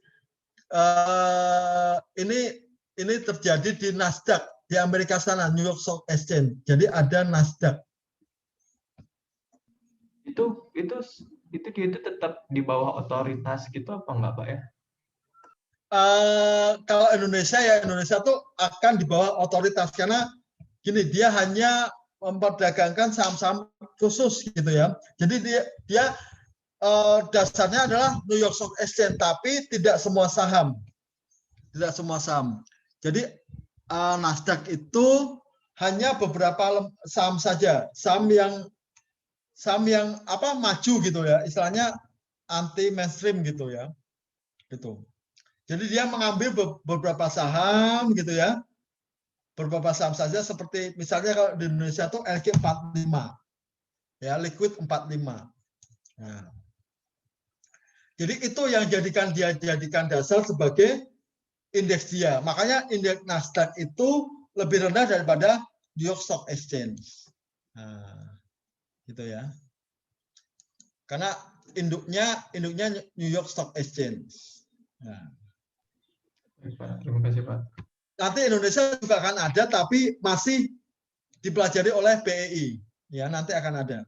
Ini terjadi di Nasdaq di Amerika sana, New York Stock Exchange. Jadi ada Nasdaq. Itu tetap di bawah otoritas gitu apa enggak, Pak ya? Kalau Indonesia tuh akan di bawah otoritas karena gini, dia hanya memperdagangkan saham-saham khusus gitu ya. Jadi dia dasarnya adalah New York Stock Exchange, tapi tidak semua saham. Jadi Nasdaq itu hanya beberapa saham saja, saham yang apa maju gitu ya, istilahnya anti mainstream gitu ya, gitu. Jadi dia mengambil beberapa saham gitu ya, beberapa saham saja seperti misalnya kalau di Indonesia tuh LQ45, ya liquid 45. Nah, jadi itu yang jadikan dasar sebagai indeks dia. Makanya indeks Nasdaq itu lebih rendah daripada New York Stock Exchange. Nah, gitu ya. Karena induknya New York Stock Exchange. Nah. Terima kasih Pak. Nanti Indonesia juga akan ada, tapi masih dipelajari oleh BEI. Ya, nanti akan ada.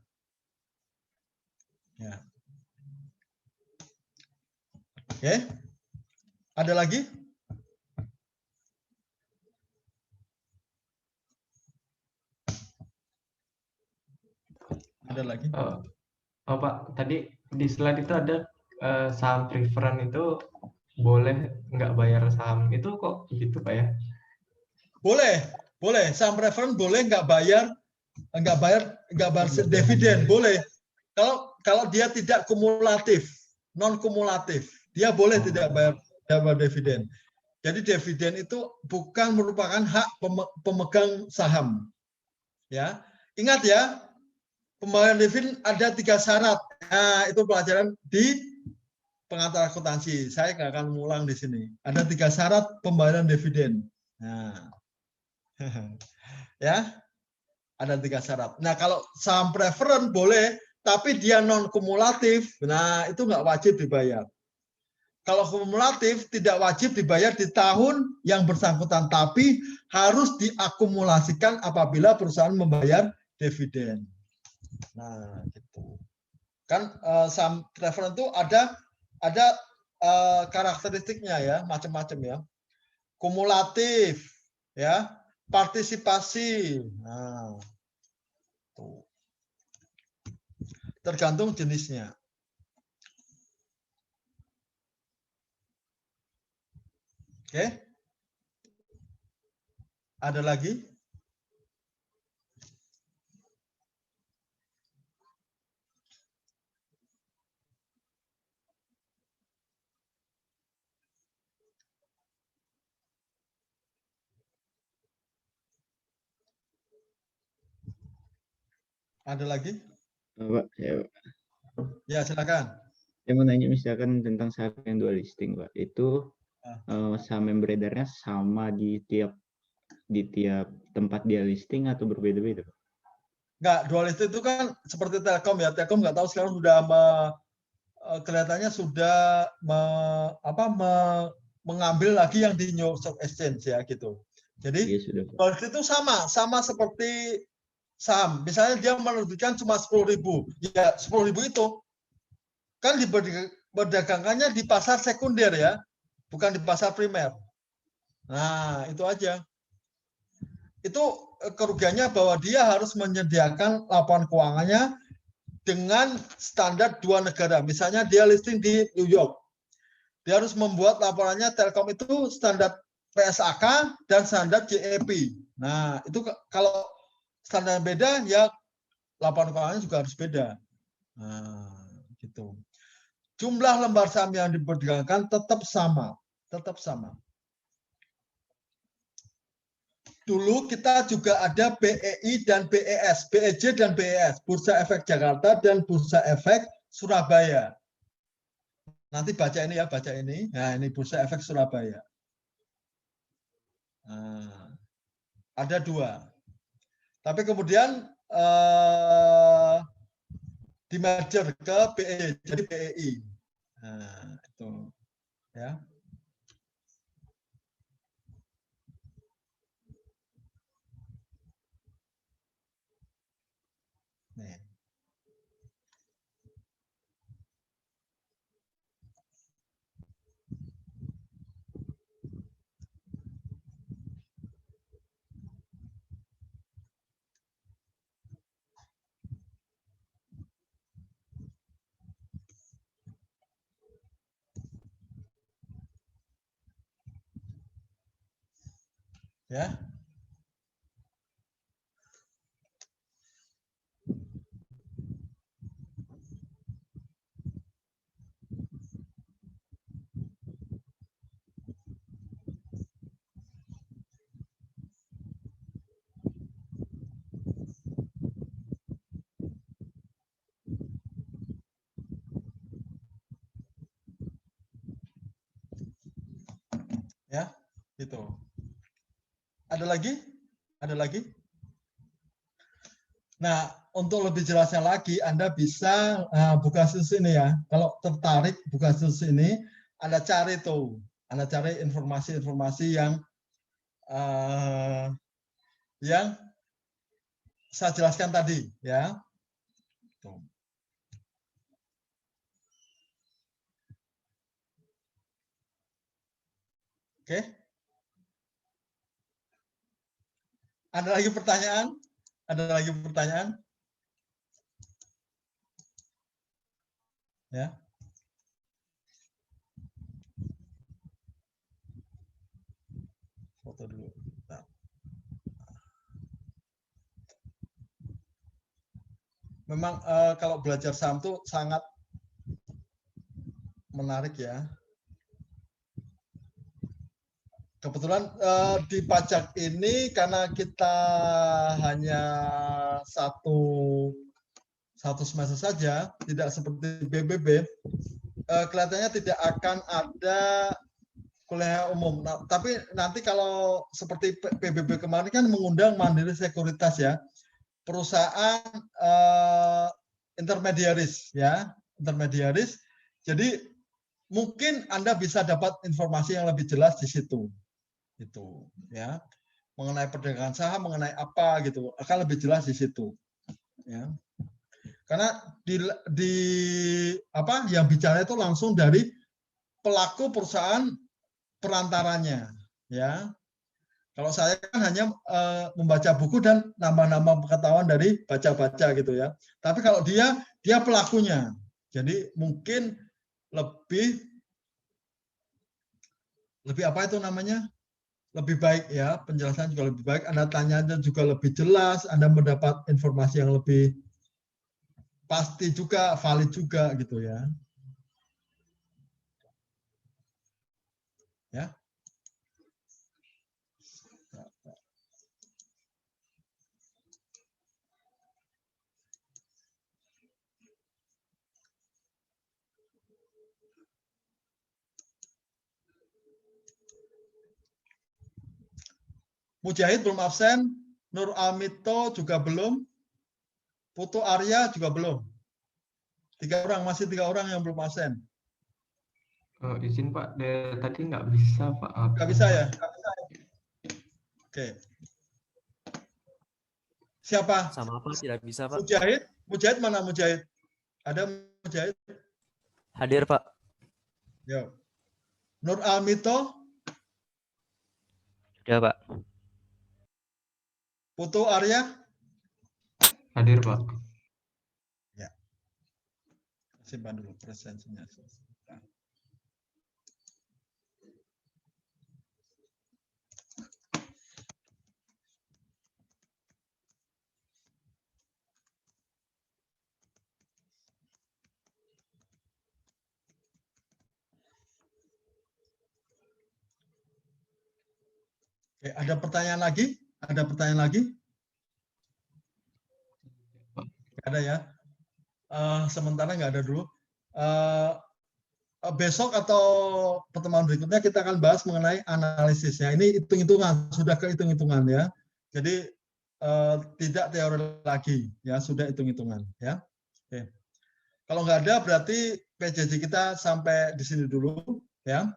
Ya. Oke. Ada lagi? Ada lagi? Oh Pak, tadi di slide itu ada saham preferred itu boleh nggak bayar saham, itu kok gitu Pak ya? Boleh. Saham preferred boleh nggak bayar dividen, boleh. Kalau dia tidak kumulatif, non kumulatif, dia boleh tidak bayar dividen. Jadi dividen itu bukan merupakan hak pemegang saham. Ya, ingat ya, pembayaran dividen ada 3 syarat. Nah, itu pelajaran di pengantar akuntansi. Saya nggak akan mengulang di sini. Ada 3 syarat pembayaran dividen. Nah, ya, ada 3 syarat. Nah, kalau saham preferred boleh, tapi dia non kumulatif, nah itu nggak wajib dibayar. Kalau kumulatif tidak wajib dibayar di tahun yang bersangkutan, tapi harus diakumulasikan apabila perusahaan membayar dividen. Nah, gitu. Kan saham preferred itu ada karakteristiknya ya, macam-macam ya. Kumulatif, ya, partisipasi. Nah, tuh. Tergantung jenisnya. Oke. Ada lagi? Ada lagi? Pak, Ya, silakan. Saya mau nanya misalkan tentang saham yang dual listing, Pak. Itu saham yang beredarnya sama di tiap tempat dia listing atau berbeda-beda, Pak? Enggak, dual listing itu kan seperti Telkom ya. Telkom nggak tahu sekarang sudah kelihatannya sudah mengambil lagi yang di New York Stock Exchange ya gitu. Jadi Iya, sudah, Pak. dual listing itu sama seperti saham. Misalnya dia menerbitkan cuma 10.000. Ya 10.000 itu kan diperdagangkannya di pasar sekunder ya, bukan di pasar primer. Nah, itu aja. Itu kerugiannya bahwa dia harus menyediakan laporan keuangannya dengan standar 2 negara. Misalnya dia listing di New York. Dia harus membuat laporannya Telkom itu standar PSAK dan standar JEP. Nah, itu kalau standar beda ya laporan keuangannya juga harus beda. Nah, gitu. Jumlah lembar saham yang diperdagangkan tetap sama. Dulu kita juga ada BEI dan BES, BEJ dan BES, Bursa Efek Jakarta dan Bursa Efek Surabaya. Nanti baca ini ya, baca ini. Nah, ini Bursa Efek Surabaya. Nah, ada 2. Tapi kemudian di-merger ke BEI, jadi BEI. Nah, itu ya. Nih. Ya. Gitu. Ada lagi? Ada lagi? Nah, untuk lebih jelasnya lagi, Anda bisa buka situs ini ya. Kalau tertarik buka situs ini, Anda cari tuh. Anda cari informasi-informasi yang saya jelaskan tadi, ya. Tuh. Oke. Ada lagi pertanyaan? Ada lagi pertanyaan? Ya. Foto dulu. Nah. Memang kalau belajar saham itu sangat menarik ya. Kebetulan di pajak ini karena kita hanya satu semester saja, tidak seperti BBB, kelihatannya tidak akan ada kuliah umum. Nah, tapi nanti kalau seperti PBB kemarin kan mengundang Mandiri Sekuritas ya, perusahaan intermediaris ya, intermediaris. Jadi mungkin Anda bisa dapat informasi yang lebih jelas di situ. Itu ya, mengenai perdagangan saham, mengenai apa gitu, akan lebih jelas di situ ya, karena yang bicara itu langsung dari pelaku perusahaan perantaranya ya. Kalau saya kan hanya membaca buku dan nambah-nambah pengetahuan dari baca-baca gitu ya, tapi kalau dia pelakunya, jadi mungkin lebih apa itu namanya, lebih baik ya, penjelasan juga lebih baik, Anda tanyanya juga lebih jelas, Anda mendapat informasi yang lebih pasti juga, valid juga gitu ya. Ya. Mujahid belum absen, Nur Almito juga belum, Putu Arya juga belum. 3 orang, masih 3 orang yang belum absen. Izin Pak, tadi nggak bisa Pak. Nggak bisa ya? Oke. Siapa? Sama apa tidak bisa Pak? Mujahid? Mujahid mana Mujahid? Ada Mujahid? Hadir Pak. Yo. Nur Almito? Sudah Pak. Putu Arya? Hadir Pak. Ya. Simpan dulu presensinya. Oke, ada pertanyaan lagi? Ada pertanyaan lagi? Ada ya. Sementara nggak ada dulu. Besok atau pertemuan berikutnya kita akan bahas mengenai analisisnya. Ini hitung-hitungan, sudah kehitung-hitungan ya. Jadi tidak teori lagi, ya sudah hitung-hitungan ya. Oke. Kalau nggak ada berarti PJJ kita sampai di sini dulu ya.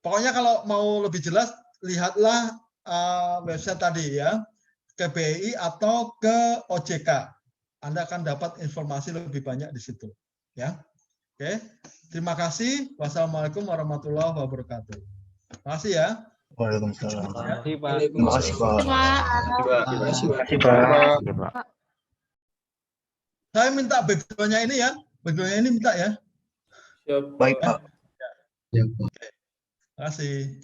Pokoknya kalau mau lebih jelas lihatlah website tadi ya, ke BI atau ke OJK. Anda akan dapat informasi lebih banyak di situ ya. Oke, terima kasih. Wassalamualaikum warahmatullahi wabarakatuh. Terima kasih ya. Waalaikumsalam. Terima kasih Pak. Terima kasih Pak. Terima kasih Pak. Saya minta background-nya ini ya. Background-nya ini minta ya. Siap, Baik Pak. Terima kasih.